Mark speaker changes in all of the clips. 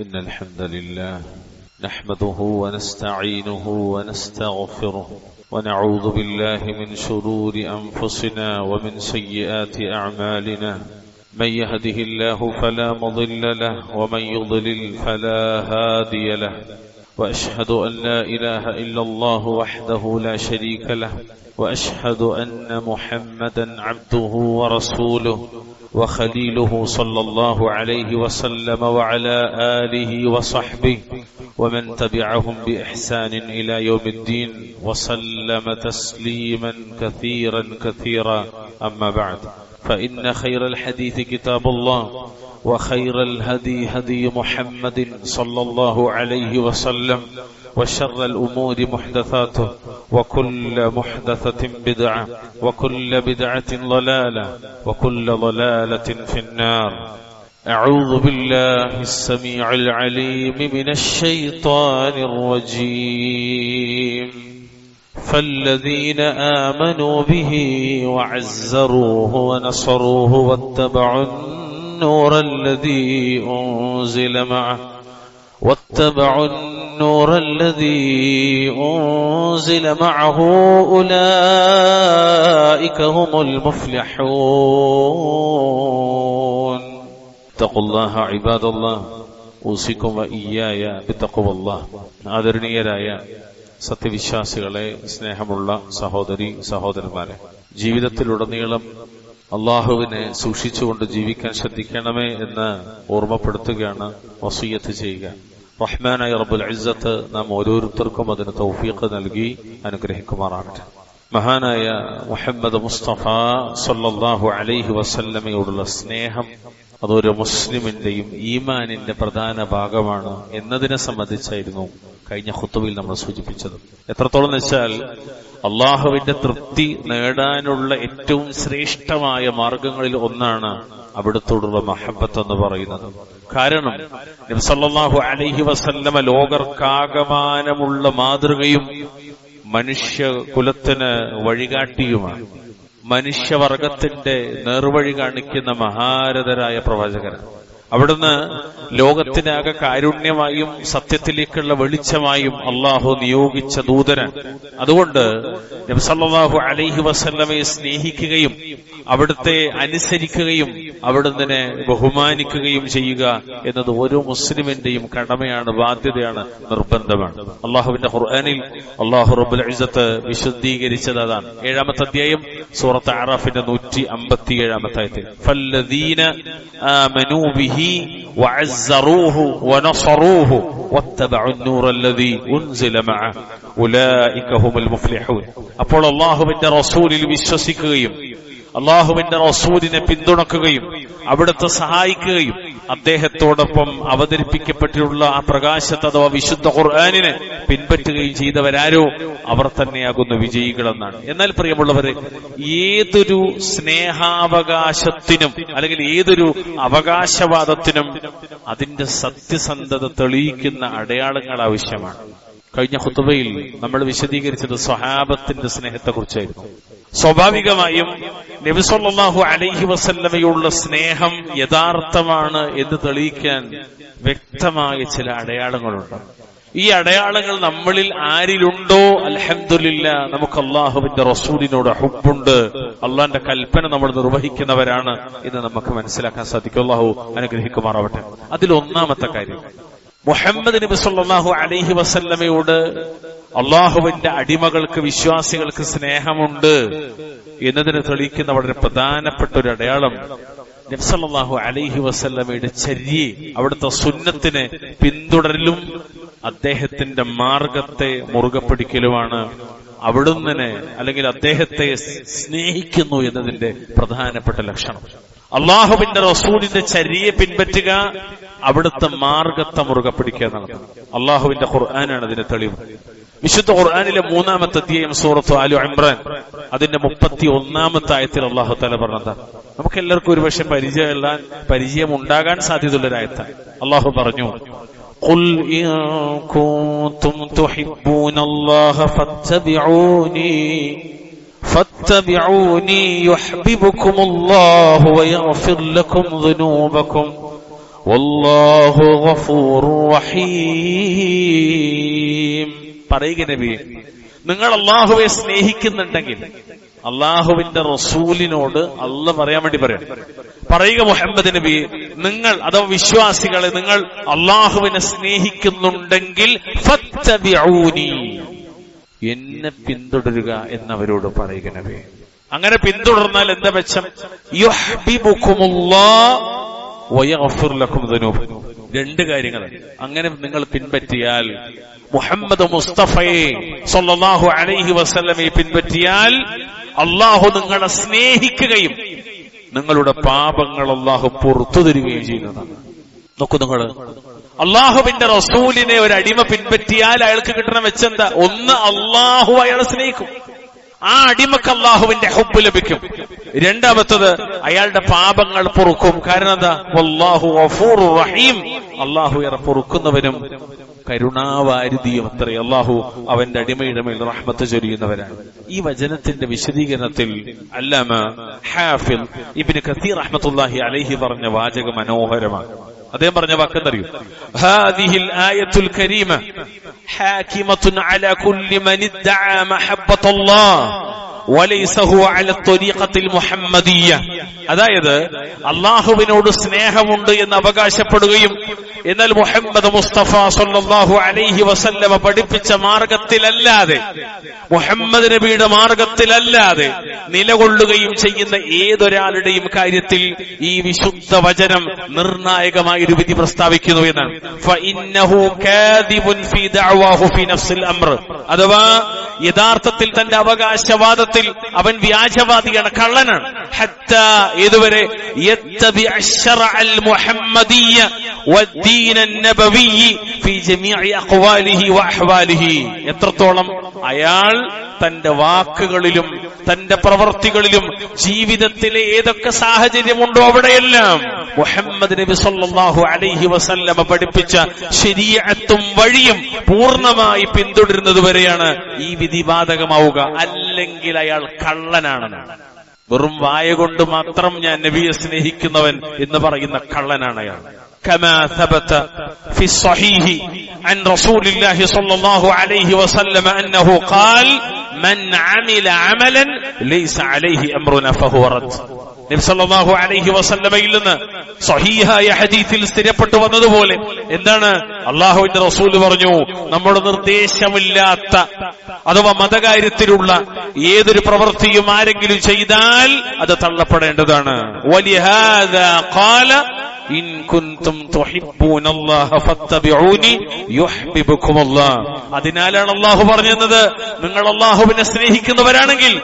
Speaker 1: إن الحمد لله نحمده ونستعينه ونستغفره ونعوذ بالله من شرور أنفسنا ومن سيئات أعمالنا من يهده الله فلا مضل له ومن يضلل فلا هادي له وأشهد أن لا إله إلا الله وحده لا شريك له وأشهد أن محمدا عبده ورسوله وخليله صلى الله عليه وسلم وعلى آله وصحبه ومن تبعهم بإحسان إلى يوم الدين وسلم تسليما كثيرا أما بعد فإن خير الحديث كتاب الله وخير الهدي هدي محمد صلى الله عليه وسلم وشر الأمور محدثاته وكل محدثة بدعة وكل بدعة ضلالة وكل ضلالة في النار. أعوذ بالله السميع العليم من الشيطان الرجيم. فالذين آمنوا به وعزروه ونصروه واتبعوا النور الذي أنزل معه أولئك هم المفلحون. اتقوا الله عباد الله أوصيكم وإياي بتقوى الله. ആദരണീയരായ സത്യവിശ്വാസികളെ, സ്നേഹമുള്ള സഹോദരി സഹോദരന്മാരെ, ജീവിതത്തിലുടനീളം അള്ളാഹുവിനെ സൂക്ഷിച്ചുകൊണ്ട് ജീവിക്കാൻ ശ്രദ്ധിക്കണമേ എന്ന് ഓർമ്മപ്പെടുത്തുകയാണ്, വസിയ്യത്ത് ചെയ്യുക. റഹ്മാനായ റബ്ബുൽ ഇസ്സത്ത് നാം ഓരോരുത്തർക്കും അതിന് തൗഫീഖ് നൽകി അനുഗ്രഹിക്കുമാറാകട്ടെ. മഹാനായ മുഹമ്മദ് മുസ്തഫ സല്ലല്ലാഹു അലൈഹി വസല്ലമയോടുള്ള സ്നേഹം അതൊരു മുസ്ലിമിന്റെയും ഈമാനിന്റെ പ്രധാന ഭാഗമാണ് എന്നതിനെ സംബന്ധിച്ചായിരുന്നു കഴിഞ്ഞ ഖുതുബയിൽ നമ്മൾ സൂചിപ്പിച്ചത്. എത്രത്തോളം എന്ന് വെച്ചാൽ അള്ളാഹുവിന്റെ തൃപ്തി നേടാനുള്ള ഏറ്റവും ശ്രേഷ്ഠമായ മാർഗങ്ങളിൽ ഒന്നാണ് അവിടുത്തോടുള്ള മഹബത്ത് എന്ന് പറയുന്നത്. കാരണം നബി സല്ലല്ലാഹു അലൈഹി വസല്ലമ ലോകർക്കാകമാനമുള്ള മാതൃകയും മനുഷ്യ കുലത്തിന് വഴികാട്ടിയുമാണ്. മനുഷ്യവർഗത്തിന്റെ നേർവഴി കാണിക്കുന്ന മഹാരഥരായ പ്രവാചകരാണ്. അവിടുന്ന് ലോകത്തിനാകെ കാരുണ്യമായും സത്യത്തിലേക്കുള്ള വെളിച്ചമായും അള്ളാഹു നിയോഗിച്ച ദൂതനാണ്. അതുകൊണ്ട് നബി സല്ലല്ലാഹു അലൈഹി വസല്ലമയെ സ്നേഹിക്കുകയും അവിടുത്തെ അനുസരിക്കുകയും അവിടുന്ന് ബഹുമാനിക്കുകയും ചെയ്യുക എന്നത് ഓരോ മുസ്ലിമിന്റെയും കടമയാണ്, ബാധ്യതയാണ്, നിർബന്ധമാണ്. അള്ളാഹുവിന്റെ ഖുർആനിൽ അള്ളാഹു റബ്ബുൽ ഇസ്സത്ത് വിശദീകരിച്ചത് അതാണ്. 7-ാമത്തെ അധ്യായം സൂറത്ത് അറാഫിന്റെ 157-ാമത്തെ ആയത്തിൽ ഫല്ലദീന ആമനൂ ബിഹി وعزروه ونصروه واتبعوا النور الذي أنزل معه أولئك هم المفلحون. അപ്പോൾ അല്ലാഹുവിന്റെ റസൂലിൽ വിശ്വസിക്കുകയും അല്ലാഹുവിന്റെ റസൂലിനെ പിന്തുണക്കുകയും അവിടുത്തെ സഹായിക്കുകയും അദ്ദേഹത്തോടൊപ്പം അവതരിപ്പിക്കപ്പെട്ടിട്ടുള്ള ആ പ്രകാശത്തെ അഥവാ വിശുദ്ധ ഖുർആനിനെ പിൻപറ്റുകയും ചെയ്തവരാരോ അവർ തന്നെയാകുന്നു വിജയികളെന്നാണ്. എന്നാൽ പ്രിയമുള്ളവരെ, ഏതൊരു സ്നേഹാവകാശത്തിനും അല്ലെങ്കിൽ ഏതൊരു അവകാശവാദത്തിനും അതിന്റെ സത്യസന്ധത തെളിയിക്കുന്ന അടയാളങ്ങൾ ആവശ്യമാണ്. കഴിഞ്ഞ ഖുതുബയിൽ നമ്മൾ വിശദീകരിച്ചത് സ്വഹാബത്തിന്റെ സ്നേഹത്തെക്കുറിച്ചായിരുന്നു. സ്വാഭാവികമായും നബി സല്ലല്ലാഹു അലൈഹി വസല്ലമയുള്ള സ്നേഹം യഥാർത്ഥമാണ് എന്ന് തെളിയിക്കാൻ വ്യക്തമായ ചില അടയാളങ്ങളുണ്ട്. ഈ അടയാളങ്ങൾ നമ്മളിൽ ആരിലുണ്ടോ, അൽഹംദുലില്ലാ, നമുക്ക് അള്ളാഹുവിന്റെ റസൂലിനോട് ഹുബ്ബുണ്ട്, അള്ളാന്റെ കൽപ്പന നമ്മൾ നിർവഹിക്കുന്നവരാണ് എന്ന് നമുക്ക് മനസ്സിലാക്കാൻ സാധിക്കും. അള്ളാഹു അനുഗ്രഹിക്കുമാറാവട്ടെ. അതിൽ ഒന്നാമത്തെ കാര്യം, മുഹമ്മദ് നബി സല്ലല്ലാഹു അലൈഹി വസല്ലമയോട് അള്ളാഹുവിന്റെ അടിമകൾക്ക്, വിശ്വാസികൾക്ക് സ്നേഹമുണ്ട് എന്നതിന് തെളിയിക്കുന്ന വളരെ പ്രധാനപ്പെട്ട ഒരു അടയാളം നബി സല്ലല്ലാഹു അലൈഹി വസല്ലമയുടെ ചര്യയെ, അവിടുത്തെ സുന്നത്തിനെ പിന്തുടരലും അദ്ദേഹത്തിന്റെ മാർഗത്തെ മുറുകെ പിടിക്കലുമാണ്. അവിടുന്ന് അല്ലെങ്കിൽ അദ്ദേഹത്തെ സ്നേഹിക്കുന്നു എന്നതിന്റെ പ്രധാനപ്പെട്ട ലക്ഷണം. അള്ളാഹുവിന്റെ റസൂലിന്റെ ചര്യയെ പിൻപറ്റുക, അവിടുത്തെ മാർഗത്തെ മുറുകെ പിടിക്കുക എന്നുള്ളത്. അള്ളാഹുവിന്റെ ഖുർആനാണ് അതിന്റെ തെളിവ്. വിശുദ്ധ ഖുർആനിലെ 3-ാമത്തെ അധ്യായം സൂറത്ത് ആലു ഇംറാൻ അതിന്റെ 31-ാമത്തെ ആയത്തിൽ അല്ലാഹു തആല പറഞ്ഞത് നമുക്ക് എല്ലാവർക്കും ഒരുപക്ഷെ പരിചയം ഉണ്ടാകാൻ സാധ്യതയുള്ളൊരായത്താണ്. അല്ലാഹു പറഞ്ഞു, ഖുൽ ഇൻ കുൻതും തുഹിബ്ബൂനല്ലാഹ ഫത്തബിഊനി യുഹ്ബിബുകുമുല്ലാഹു വയഗ്ഫിർ ലക്കും ദുനൂബക്കും വല്ലാഹു ഗഫൂറുർ റഹീം. പറയുക നബിയെ, നിങ്ങൾ അള്ളാഹുവെ സ്നേഹിക്കുന്നുണ്ടെങ്കിൽ അള്ളാഹുവിന്റെ റസൂലിനോട് അള്ളാഹ് പറയാൻ വേണ്ടി പറയുക മുഹമ്മദ് നബി, നിങ്ങൾ അഥവാ വിശ്വാസികളെ, നിങ്ങൾ അള്ളാഹുവിനെ സ്നേഹിക്കുന്നുണ്ടെങ്കിൽ ഫത്തബിഊനി, എന്നെ പിന്തുടരുക എന്നവരോട് പറയുക നബി. അങ്ങനെ പിന്തുടർന്നാൽ എന്താ മെച്ചം? യുഹ്ബിബുകുമുല്ലാഹ് വയഗ്ഫിർ ലക്കും ദുനൂബക്കും. രണ്ട് കാര്യങ്ങൾ. അങ്ങനെ നിങ്ങൾ പിൻപറ്റിയാൽ, മുഹമ്മദ് മുസ്തഫയെ സല്ലല്ലാഹു അലൈഹി വസല്ലമയെ പിൻപറ്റിയാൽ അള്ളാഹു നിങ്ങളെ സ്നേഹിക്കുകയും നിങ്ങളുടെ പാപങ്ങൾ അള്ളാഹു പുറത്തു തരികയും ചെയ്യുന്നതാണ്. നോക്കൂ, നിങ്ങൾ അള്ളാഹുവിന്റെ റസൂലിനെ ഒരു അടിമ പിൻപറ്റിയാൽ അയാൾക്ക് കിട്ടണ വെച്ചെന്താ? ഒന്ന്, അള്ളാഹു അയാളെ സ്നേഹിക്കും, ആ അടിമക്ക് അള്ളാഹുവിന്റെ ഹുബ്ബ് ലഭിക്കും. രണ്ടാമത്തത്, അയാളുടെ പാപങ്ങൾ പൊറുക്കും. കാരണം എന്താ? വല്ലാഹു ഗഫൂറുർ റഹീം, അള്ളാഹു ഏറെ പൊറുക്കുന്നവനും കരുണാവാരിധിയും അത്രേ. അള്ളാഹു അവന്റെ അടിമയുടെ മേൽ റഹ്മത്ത് ചൊരിയുന്നവരാണ്. ഈ വചനത്തിന്റെ വിശദീകരണത്തിൽ അല്ലാമ ഹാഫിദ് ഇബ്നു കസീർ റഹ്മത്തുള്ളാഹി അലൈഹി പറഞ്ഞ വാചകം മനോഹരമാണ്. അദ്ദേഹം പറഞ്ഞ വാക്കെന്തറിയോ? ഹാദിഹിൽ ആയത്തുൽ കരീമ ഹാകിമത്തുൻ അലാ കുല്ലി മൻ ഇദ്ദഅ മഹബ്ബത്തല്ലാഹ് വലൈസ ഹുവ അലാ ത്വരീഖത്തിൽ മുഹമ്മദിയ്യ. അതായത് അള്ളാഹുവിനോട് സ്നേഹമുണ്ട് എന്ന് അവകാശപ്പെടുകയും എന്നാൽ മുഹമ്മദ് മുസ്തഫ സല്ലല്ലാഹു അലൈഹി വസല്ലമ പഠിപ്പിച്ച മാർഗത്തിലല്ലാതെ, മുഹമ്മദ് നബിയുടെ മാർഗത്തിലല്ലാതെ നിലകൊള്ളുകയും ചെയ്യുന്ന ഏതൊരാളുടെയും കാര്യത്തിൽ ഈ വിശുദ്ധ വചനം നിർണായകമായൊരു വിധി പ്രസ്താവിക്കുന്നു എന്നാണ്. ഫഇന്നഹു കാദിബുൻ ഫീ ദഅവാഹു ഫീ നഫ്സിൽ അംർ. അഥവാ യഥാർത്ഥത്തിൽ തന്റെ അവകാശവാദത്തിൽ അവൻ വ്യാജവാദിയാണ്, കള്ളനാണ്. ഹത്താ ഏതുവരെ? യത്തബി അശ്ശറഅൽ മുഹമ്മദിയ്യ വദ്ദീന അന്നബവിയ്യ ഫീ ജമീഇ അഖ്വാലിഹി വഅഹ്വാലിഹി. എത്രത്തോളം അയാൾ തന്റെ വാക്കുകളിലും തന്റെ പ്രവർത്തികളിലും ജീവിതത്തിലെ ഏതൊക്കെ സാഹചര്യമുണ്ടോ അവിടെയെല്ലാം മുഹമ്മദ് നബി സല്ലല്ലാഹു അലൈഹി വസല്ലമ പഠിപ്പിച്ച ശരീഅത്തും വഴിയും പൂർണ്ണമായി പിന്തുടരുന്നത് വരെയാണ് ഈ വിധി ബാധകമാവുക. അല്ലെങ്കിൽ അയാൾ കള്ളനാണെന്നാണ്. വെറും വായ കൊണ്ട് മാത്രം ഞാൻ നബിയെ സ്നേഹിക്കുന്നവൻ എന്ന് പറയുന്ന കള്ളനാണ് അയാൾ. كما ثبت في الصحيح عن رسول الله صلى الله عليه وسلم أنه قال من عمل عملا ليس عليه أمرنا فهو رد. നബി സല്ലല്ലാഹു അലൈഹി വസല്ലമയിൽ നിന്ന് സ്വഹീഹായ ഹദീസിൽ സ്ഥിരപ്പെട്ടു വന്നതുപോലെ എന്താണ്? അള്ളാഹുവിന്റെ റസൂൽ പറഞ്ഞു, നമ്മുടെ നിർദ്ദേശമില്ലാത്ത അഥവാ മതകാര്യത്തിലുള്ള ഏതൊരു പ്രവൃത്തിയും ആരെങ്കിലും ചെയ്താൽ അത് തള്ളപ്പെടേണ്ടതാണ്. വലിഹാദാ ഖാല ഇൻ കുൻതും തുഹിബ്ബൂനല്ലാഹ ഫത്തബിഊനി യുഹ്ബിബുകുമുല്ലാഹ്. അതിനാലാണ് അള്ളാഹു പറഞ്ഞത്, നിങ്ങൾ അള്ളാഹുവിനെ സ്നേഹിക്കുന്നവരാണെങ്കിൽ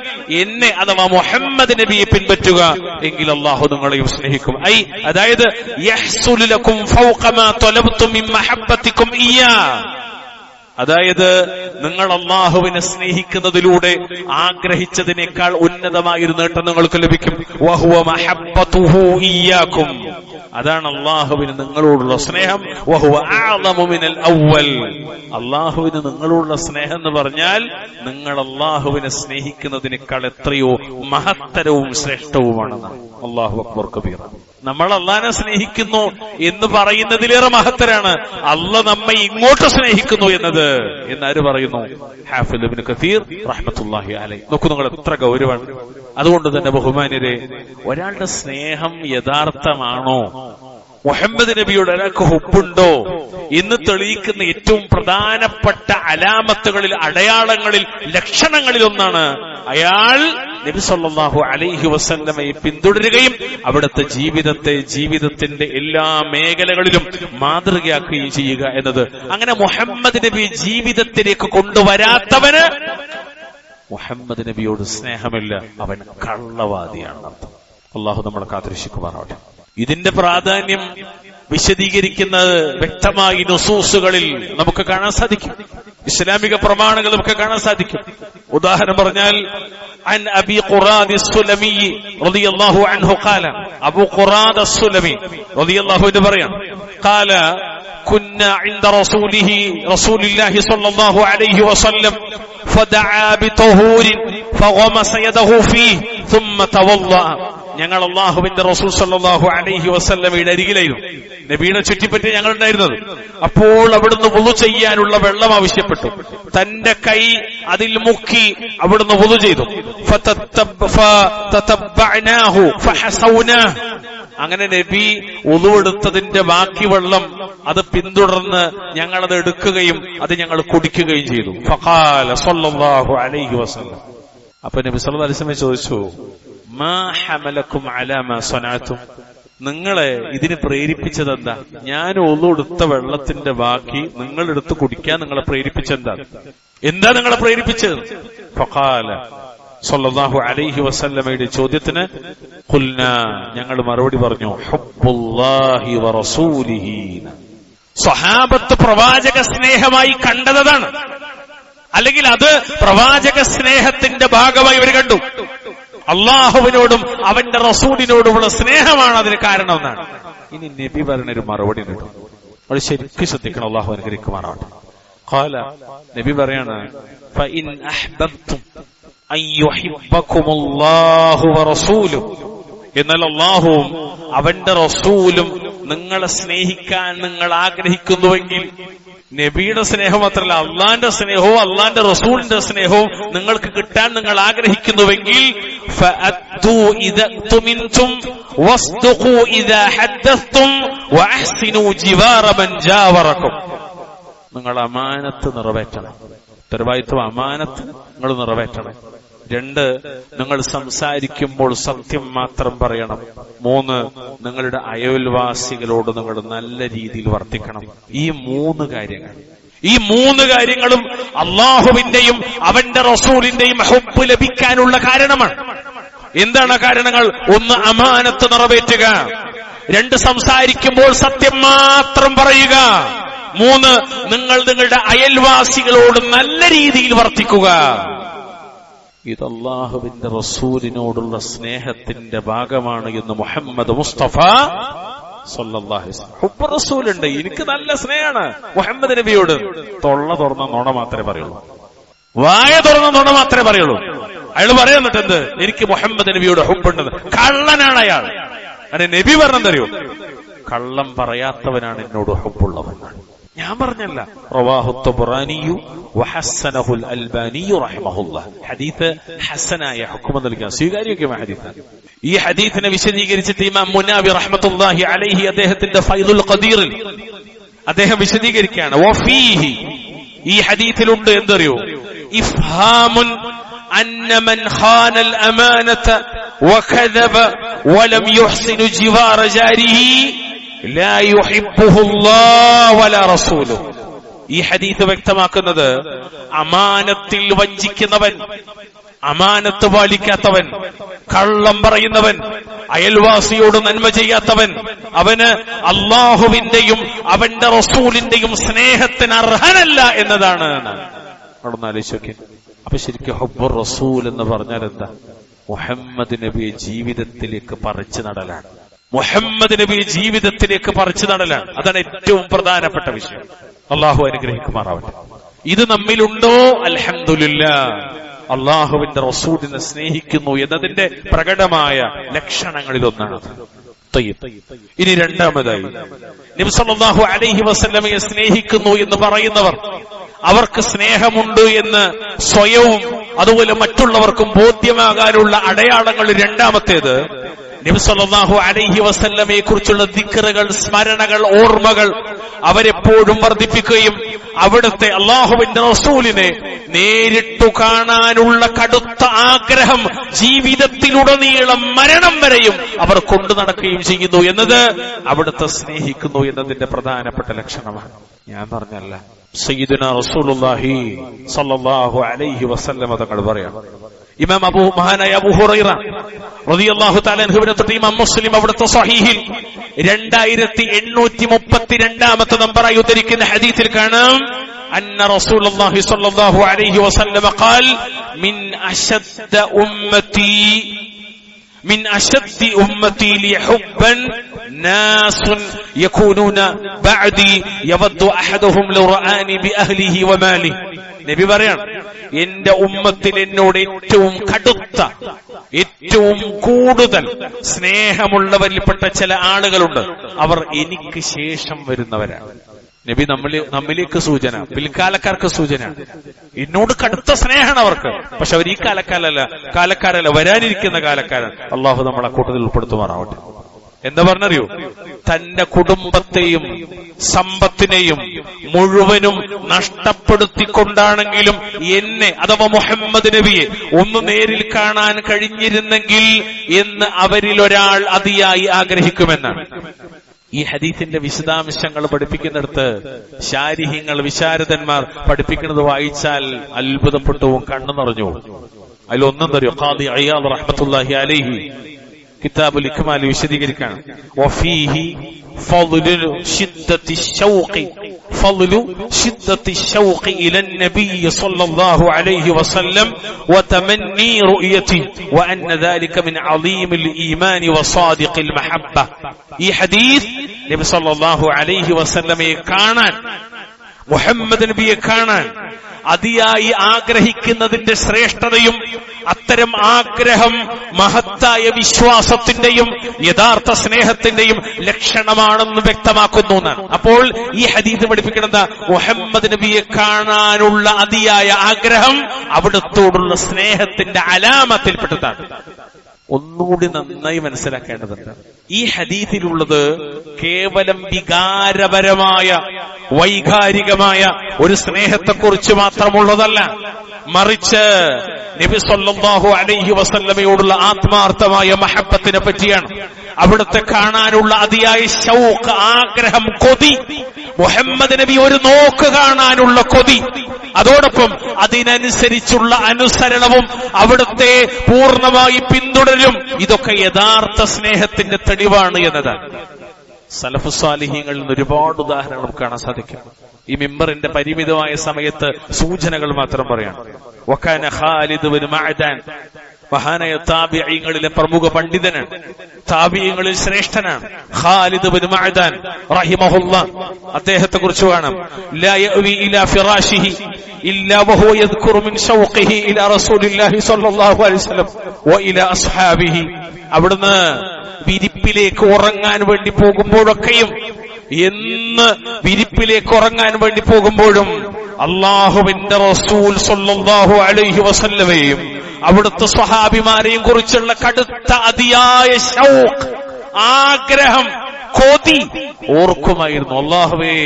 Speaker 1: എന്നെ അഥവാ മുഹമ്മദ് നബിയെ പിൻപറ്റുക, എങ്കിൽ അള്ളാഹു നിങ്ങളെയും സ്നേഹിക്കും. അതായത് യഹ്സുലു ലക്കും ഫൗഖ മാ തലബ്തും മിൻ മഹബ്ബതികും ഇയ്യാ. അതായത് നിങ്ങൾ അള്ളാഹുവിനെ സ്നേഹിക്കുന്നതിലൂടെ ആഗ്രഹിച്ചതിനേക്കാൾ ഉന്നതമായൊരു നേട്ടം നിങ്ങൾക്ക് ലഭിക്കും. വഹുവ മഹബ്ബതുഹു ഇയ്യാകും. അതാണ് അള്ളാഹുവിന് നിങ്ങളോടുള്ള സ്നേഹം. വഹുവ അഅ്ളമു മിനൽ അവ്വൽ. അള്ളാഹുവിന് നിങ്ങളോടുള്ള സ്നേഹം എന്ന് പറഞ്ഞാൽ നിങ്ങൾ അള്ളാഹുവിനെ സ്നേഹിക്കുന്നതിനേക്കാൾ എത്രയോ മഹത്തരവും ശ്രേഷ്ഠവുമാണെന്ന്. അല്ലാഹു അക്ബർ കബീറ. നമ്മൾ അള്ളാഹിനെ സ്നേഹിക്കുന്നു എന്ന് പറയുന്നതിലേറെ മഹത്തരാണ് അള്ളാഹ് നമ്മെ ഇങ്ങോട്ട് സ്നേഹിക്കുന്നു എന്നത്. എന്നാര് പറയുന്നു? ഹാഫിദ് ഇബ്നു കസീർ റഹ്മത്തുള്ളാഹി അലൈഹി. നോക്കൂ നിങ്ങൾ എത്ര ഗൗരവമാണ്. അതുകൊണ്ട് തന്നെ ബഹുമാന്യരെ, ഒരാളുടെ സ്നേഹം യഥാർത്ഥമാണോ, മുഹമ്മദ് നബിയോട് ഒരാൾക്ക് ഹുബ്ബുണ്ടോ എന്ന് തെളിയിക്കുന്ന ഏറ്റവും പ്രധാനപ്പെട്ട അലാമത്തുകളിൽ, അടയാളങ്ങളിൽ, ലക്ഷണങ്ങളിൽ ഒന്നാണ് അയാൾ നബി സല്ലല്ലാഹു അലൈഹി വസല്ലമയെ പിന്തുടരുകയും അവിടുത്തെ ജീവിതത്തിന്റെ എല്ലാ മേഖലകളിലും മാതൃകയാക്കുകയും ചെയ്യുക എന്നത്. അങ്ങനെ മുഹമ്മദ് നബി ജീവിതത്തിലേക്ക് കൊണ്ടുവരാത്തവന് മുഹമ്മദ് നബിയോട് സ്നേഹമില്ല, അവൻ കള്ളവാദിയാണ് അർത്ഥം. അള്ളാഹു നമ്മളെ കാത്തുരക്ഷിക്കുമാറാവട്ടെ. ഇതിന്റെ പ്രാധാന്യം വിശദീകരിക്കുന്നത് വ്യക്തമായി നുസൂസുകളിൽ നമുക്ക് കാണാൻ സാധിക്കും, ഇസ്ലാമിക പ്രമാണങ്ങൾ നമുക്ക് കാണാൻ സാധിക്കും. ഉദാഹരണം പറഞ്ഞാൽ عن أبي قراد السلمي رضي الله عنه قال أبو قراد السلمي رضي الله عنه بريان قال كنا عند رسول الله صلى الله عليه وسلم فدعا بطهور فغمس يده فيه ثم توضأ ഞങ്ങൾ അല്ലാഹുവിന്റെ റസൂൽ സല്ലല്ലാഹു അലൈഹി വസല്ലമയുടെ അരികിലായിരുന്നു. നബിയുടെ ചുറ്റിപ്പറ്റി ഞങ്ങൾ ഉണ്ടായിരുന്നത്. അപ്പോൾ അവിടുന്ന് വുളു ചെയ്യാനുള്ള വെള്ളം ആവശ്യപ്പെട്ടു. തന്റെ കൈ അതിൽ മുക്കി അവിടുന്ന് വുളു ചെയ്തു. അങ്ങനെ നബി വുളു എടുത്തതിന്റെ ബാക്കി വെള്ളം അത് പിന്തുടർന്ന് ഞങ്ങളത് എടുക്കുകയും അത് ഞങ്ങൾ കുടിക്കുകയും ചെയ്തു. ഫഖാല സല്ലല്ലാഹു അലൈഹി വസല്ലം, അപ്പൊ നബി സല്ലല്ലാഹു അലൈഹി വസല്ലം ചോദിച്ചു, മാ ഹമലക്കും അലാ മാ സനഅതും, നിങ്ങളെ ഇതിന് പ്രേരിപ്പിച്ചത് എന്താ? ഞാൻ വുളു എടുത്ത വെള്ളത്തിന്റെ ബാക്കി നിങ്ങളെടുത്ത് കുടിക്കാൻ നിങ്ങളെ പ്രേരിപ്പിച്ചെന്താ? എന്താ നിങ്ങളെ പ്രേരിപ്പിച്ചത്? ഫഖാല സല്ലല്ലാഹു അലൈഹി വസല്ലമയുടെ ചോദ്യത്തിന് ഖുൽനാ, ഞങ്ങൾ മറുപടി പറഞ്ഞു, ഹുബ്ബുല്ലാഹി വറസൂലിഹി. സ്വഹാബത്ത് പ്രവാചക സ്നേഹമായി കണ്ടതാണ്, അല്ലെങ്കിൽ അത് പ്രവാചക സ്നേഹത്തിന്റെ ഭാഗമായി അവർ കണ്ടു. അള്ളാഹുവിനോടും അവന്റെ റസൂലിനോടുമുള്ള സ്നേഹമാണ് അതിന് കാരണം എന്നാണ്. ഇനി നബി പറഞ്ഞൊരു മറുപടി ഉണ്ട്, അത് ശരിക്കും ശ്രദ്ധിക്കണം. അള്ളാഹു അനുഗ്രഹിക്കുമാറാവട്ടെ. ഖാല, നബി പറയാണ്, ഫഇൻ അഹ്ബബ്തും അൻ യുഹിബ്ബകുമുല്ലാഹു വറസൂലുഹു, എന്നാൽ അള്ളാഹുവും അവന്റെ റസൂലും നിങ്ങളെ സ്നേഹിക്കാൻ നിങ്ങൾ ആഗ്രഹിക്കുന്നുവെങ്കിൽ, നബിയുടെ സ്നേഹം മാത്രമല്ല, അള്ളാന്റെ സ്നേഹവും അള്ളാന്റെ റസൂലിന്റെ സ്നേഹവും നിങ്ങൾക്ക് കിട്ടാൻ നിങ്ങൾ ആഗ്രഹിക്കുന്നുവെങ്കിൽ, ഫഅദ്ദൂ ഇദാ തുമിൻതും വസ്ദഖൂ ഇദാ ഹദ്ദസ്തും വഅഹ്സിനൂ ജിവാറ മൻ ജാവറകും. നിങ്ങൾ അമാനത്ത് നിറവേറ്റണം. ഉത്തരവാദിത്വം അമാനത്ത് നിങ്ങൾ നിറവേറ്റണം. 2, നിങ്ങൾ സംസാരിക്കുമ്പോൾ സത്യം മാത്രം പറയണം. 3, നിങ്ങളുടെ അയൽവാസികളോട് നിങ്ങൾ നല്ല രീതിയിൽ വർത്തിക്കണം. ഈ 3 കാര്യങ്ങളും അള്ളാഹുവിന്റെയും അവന്റെ റസൂലിന്റെയും ഹുബ്ബ് ലഭിക്കാനുള്ള കാരണമാണ്. എന്താണ് കാരണങ്ങൾ? 1, അമാനത്ത് നിറവേറ്റുക. 2, സംസാരിക്കുമ്പോൾ സത്യം മാത്രം പറയുക. 3, നിങ്ങൾ നിങ്ങളുടെ അയൽവാസികളോട് നല്ല രീതിയിൽ വർത്തിക്കുക. ഇത് അല്ലാഹുവിന്റെ റസൂലിനോടുള്ള സ്നേഹത്തിന്റെ ഭാഗമാണ് എന്ന് മുഹമ്മദ് മുസ്തഫ സല്ലല്ലാഹു അലൈഹി വസല്ലം. ഹുബ്ബ് റസൂലുണ്ട്, എനിക്ക് നല്ല സ്നേഹമാണ് മുഹമ്മദ് നബിയോട്. തൊള്ള തുറന്ന നുണ മാത്രമേ പറയുള്ളൂ, വായ തുറന്ന നുണ മാത്രമേ പറയുള്ളൂ. അയാൾ പറയുന്നിട്ട് എന്ത്? എനിക്ക് മുഹമ്മദ് നബിയോട് ഹുബ്ബുണ്ടെന്ന്. കള്ളനാണ് അയാൾ. അതെ, നബി പറഞ്ഞെന്തറിയോ? കള്ളം പറയാത്തവനാണ് എന്നോട് ഹുബ്ബുള്ളവൻ. ഞാൻ പറഞ്ഞല്ല. റവാഹു തബറാനിയു വഹസ്സനഹുൽ അൽബാനിയു റഹിമഹുല്ലാഹ്. ഹദീസ് ഹസനായ ഹുക്മ നൽകിയ സ്വീകാര്യോഗ്യമായ ഹദീസാണ്. ഈ ഹദീസിനെ വിശദീകരിച്ചിട്ട് ഇമാം മുനാവി റഹ്മത്തുള്ളാഹി അലൈഹി അദ്ദേഹത്തിന്റെ ഫൈദുൽ ഖദീറിൽ അദ്ദേഹം വിശദീകരിക്കുകയാണ്. വഫീഹി, ഈ ഹദീസിലുണ്ട് എന്തറിയോ? ഇഫ്ഹാമുൻ അന്ന മൻ ഖാനൽ അമാനത വകദബ വലം യുഹ്സിനു ജിവാറ ജാരിഹി ലാ യുഹിബ്ബുഹുല്ലാഹു വലാ റസൂലുഹു. ഈ ഹദീസ് വ്യക്തമാക്കുന്നത്, അമാനത്തിൽ വഞ്ചിക്കുന്നവൻ, അമാനത്ത് പാലിക്കാത്തവൻ, കള്ളം പറയുന്നവൻ, അയൽവാസിയോട് നന്മ ചെയ്യാത്തവൻ, അവന് അള്ളാഹുവിന്റെയും അവന്റെ റസൂലിന്റെയും സ്നേഹത്തിന് അർഹനല്ല എന്നതാണ്. അവിടെ ആലോചിച്ചോക്കെ. അപ്പൊ ശരിക്കും ഹുബ്ബുർ റസൂൽ എന്ന് പറഞ്ഞാൽ എന്താ? മുഹമ്മദ് നബിയെ ജീവിതത്തിലേക്ക് പറിച്ചു നടലാണ്. മുഹമ്മദ് നബിയെ ജീവിതത്തിലേക്ക് പറിച്ചു നടലാണ്. അതാണ് ഏറ്റവും പ്രധാനപ്പെട്ട വിഷയം. അള്ളാഹു അനുഗ്രഹിക്കുമാറാവട്ടെ. ഇത് നമ്മിലുണ്ടോ? അൽഹംദുലില്ലാഹ്. അള്ളാഹുവിന്റെ റസൂലിനെ സ്നേഹിക്കുന്നു എന്നതിന്റെ പ്രകടമായ ലക്ഷണങ്ങളിലൊന്നാണ്. ഇനി രണ്ടാമതായി, നബി സല്ലല്ലാഹു അലൈഹി വസല്ലമയെ സ്നേഹിക്കുന്നു എന്ന് പറയുന്നവർ, അവർക്ക് സ്നേഹമുണ്ട് എന്ന് സ്വയവും അതുപോലെ മറ്റുള്ളവർക്കും ബോധ്യമാകാനുള്ള അടയാളങ്ങൾ. രണ്ടാമത്തേത്, നബി സല്ലല്ലാഹു അലൈഹി വസല്ലമയെ കുറിച്ചുള്ള ദിക്റുകൾ, സ്മരണകൾ, ഓർമ്മകൾ അവരെപ്പോഴും വർദ്ധിപ്പിക്കുകയും അവിടുത്തെ അള്ളാഹുവിന്റെ റസൂലിനെ നേരിട്ടു കാണാനുള്ള കടുത്ത ആഗ്രഹം ജീവിതത്തിലുടനീളം മരണം വരെയും അവർ കൊണ്ടു നടക്കുകയും ചെയ്യുന്നു എന്നത് അവിടുത്തെ സ്നേഹിക്കുന്നു എന്നതിന്റെ പ്രധാനപ്പെട്ട ലക്ഷണമാണ്. ഞാൻ പറഞ്ഞല്ല, സയ്യിദുനാ റസൂലുള്ളാഹി സ്വല്ലല്ലാഹു അലൈഹി വസല്ലം തങ്ങൾ പറയാം. ഇമാം മഹാനായ അബൂ ഹുറൈറ റളിയല്ലാഹു തആല അൻഹുവിനെ തൊട്ട് ഇമാം മുസ്ലിം അവിടുത്തെ സ്വഹീഹിൽ 2832 നമ്പറായി ഉദ്ധരിക്കുന്ന ഹദീസിൽ കാണാം, അന്ന റസൂലുള്ളാഹി സ്വല്ലല്ലാഹു അലൈഹി വസല്ലം ഖാൽ മിൻ അശദ്ദി ഉമ്മത്തി ലി ഹുബ്ബൻ നാസുൻ യകൂനൂന ബഅദി യവദ്ദു അഹദുഹും ലൗ റആനി ബി അഹ്ലിഹി വ മാലിഹി. നബി പറയാണ്, എന്റെ ഉമ്മത്തിൽ എന്നോട് ഏറ്റവും കടുത്ത ഏറ്റവും കൂടുതൽ സ്നേഹമുള്ളവരിൽപ്പെട്ട ചില ആളുകളുണ്ട്, അവർ എനിക്ക് ശേഷം വരുന്നവരാണ്. നബി നമ്മിലേക്ക് സൂചന, പിൽക്കാലക്കാർക്ക് സൂചന. എന്നോട് കടുത്ത സ്നേഹമാണ് അവർക്ക്, പക്ഷെ അവർ ഈ കാലക്കാരല്ല, വരാനിരിക്കുന്ന കാലക്കാരൻ. അള്ളാഹു നമ്മളെ കൂട്ടത്തിൽ ഉൾപ്പെടുത്തുമാറാവട്ടെ. എന്താ പറഞ്ഞറിയോ? തന്റെ കുടുംബത്തെയും സമ്പത്തിനെയും മുഴുവനും നഷ്ടപ്പെടുത്തിക്കൊണ്ടാണെങ്കിലും എന്നെ അഥവാ മുഹമ്മദ് നബിയെ ഒന്ന് നേരിൽ കാണാൻ കഴിഞ്ഞിരുന്നെങ്കിൽ എന്ന് അവരിലൊരാൾ അതിയായി ആഗ്രഹിക്കുമെന്നാണ്. ഈ ഹദീസിന്റെ വിശദാംശങ്ങൾ പഠിപ്പിക്കുന്നിടത്ത് ശാരിഹ്യങ്ങൾ, വിശാരദന്മാർ പഠിപ്പിക്കുന്നത് വായിച്ചാൽ അത്ഭുതപ്പെട്ടുവും കണ്ണു നിറഞ്ഞു. അതിലൊന്നും തരും ഖാദി അയ്യാദ് റഹ്മത്തുള്ളാഹി അലൈഹി കിതാബുൽ ഇക്മാൽ വിശദീകരിക്കാണ്. വഫീഹി ഫളു ശിദ്ദത്തി ശൗഖി ഇലൻ നബിയ്യ സ്വല്ലല്ലാഹു അലൈഹി വസല്ലം വതമന്നി റുയതി വഅന്ന ദാലിക മിൻ അളീമിൽ ഈമാൻ വസാദിഖിൽ മഹബ്ബ. ഈ ഹദീസ് നബി സ്വല്ലല്ലാഹു അലൈഹി വസല്ലമയെ കാണാൻ, മുഹമ്മദ് നബിയെ കാണാൻ അതിയായി ആഗ്രഹിക്കുന്നതിന്റെ ശ്രേഷ്ഠതയും അത്തരം ആഗ്രഹം മഹത്തായ വിശ്വാസത്തിന്റെയും യഥാർത്ഥ സ്നേഹത്തിന്റെയും ലക്ഷണമാണെന്ന് വ്യക്തമാക്കുന്നു എന്നാണ്. അപ്പോൾ ഈ ഹദീസ് പഠിപ്പിക്കുന്നത് മുഹമ്മദ് നബിയെ കാണാനുള്ള അതിയായ ആഗ്രഹം അവിടത്തോടുള്ള സ്നേഹത്തിന്റെ അലാമത്തിൽപ്പെട്ടതാണ്. ഒന്നുകൂടി നന്നായി മനസ്സിലാക്കേണ്ടതുണ്ട്. ഈ ഹദീസിലുള്ളത് കേവലം വികാരപരമായ വൈകാരികമായ ഒരു സ്നേഹത്തെക്കുറിച്ച് മാത്രമുള്ളതല്ല, മറിച്ച് നബി സല്ലല്ലാഹു അലൈഹി വസല്ലമയോടുള്ള ആത്മാർത്ഥമായ മഹബ്ബത്തിനെ പറ്റിയാണ്. അവിടുത്തെ കാണാനുള്ള അതിയായ ശൗഖ്, ആഗ്രഹം, കൊതി, മുഹമ്മദ് നബി ഒരു നോക്ക് കാണാനുള്ള കൊതി, അതോടൊപ്പം അതിനനുസരിച്ചുള്ള അനുസരണവും അവിടുത്തെ പൂർണ്ണമായി പിന്തുടരും. ഇതൊക്കെ യഥാർത്ഥ സ്നേഹത്തിന്റെ തെളിവാണ് എന്നതാണ്. സലഫു സ്വാലിഹീങ്ങളിൽ നിന്ന് ഒരുപാട് ഉദാഹരണങ്ങൾ കാണാൻ സാധിക്കും. ഈ മിമ്പറിന്റെ പരിമിതമായ സമയത്ത് സൂചനകൾ മാത്രം പറയാണ്. വകാന ഖാലിദ് ഇബ്നു മഅദാൻ, മഹാനായ താബിഈങ്ങളിലെ പ്രമുഖ പണ്ഡിതനാണ്, താബിഈങ്ങളിൽ ശ്രേഷ്ഠനാണ്. ഖാലിദ് ഇബ്നു മഅദാൻ റഹിമഹുല്ലാഹ്, അദ്ദേഹത്തെ കുറിച്ച് കാണാം. ലാ യഅവി ഇലാ ഫിറാശിഹി ഇല്ലാ വഹുവ യദ്കുറു മിൻ ശൗഖിഹി ഇലാ റസൂലില്ലാഹി സ്വല്ലല്ലാഹു അലൈഹി വസല്ലം വ ഇലാ അസ്ഹാബിഹി. അവിടുന്ന് വിരിപ്പിലേക്ക് ഉറങ്ങാൻ വേണ്ടി പോകുമ്പോഴൊക്കെയും, എന്ന് വിരിപ്പിലേക്ക് ഉറങ്ങാൻ വേണ്ടി പോകുമ്പോഴും അല്ലാഹുവിന്റെ റസൂൽ സ്വല്ലല്ലാഹു അലൈഹി വസല്ലമയെയും അവിടുത്തെ സ്വഹാബിമാരെയും കുറിച്ചുള്ള കടുത്ത അതിയായ ശൗഖ്, ആഗ്രഹം, കൊതി ഓർക്കുമായിരുന്നു. അല്ലാഹുവേ,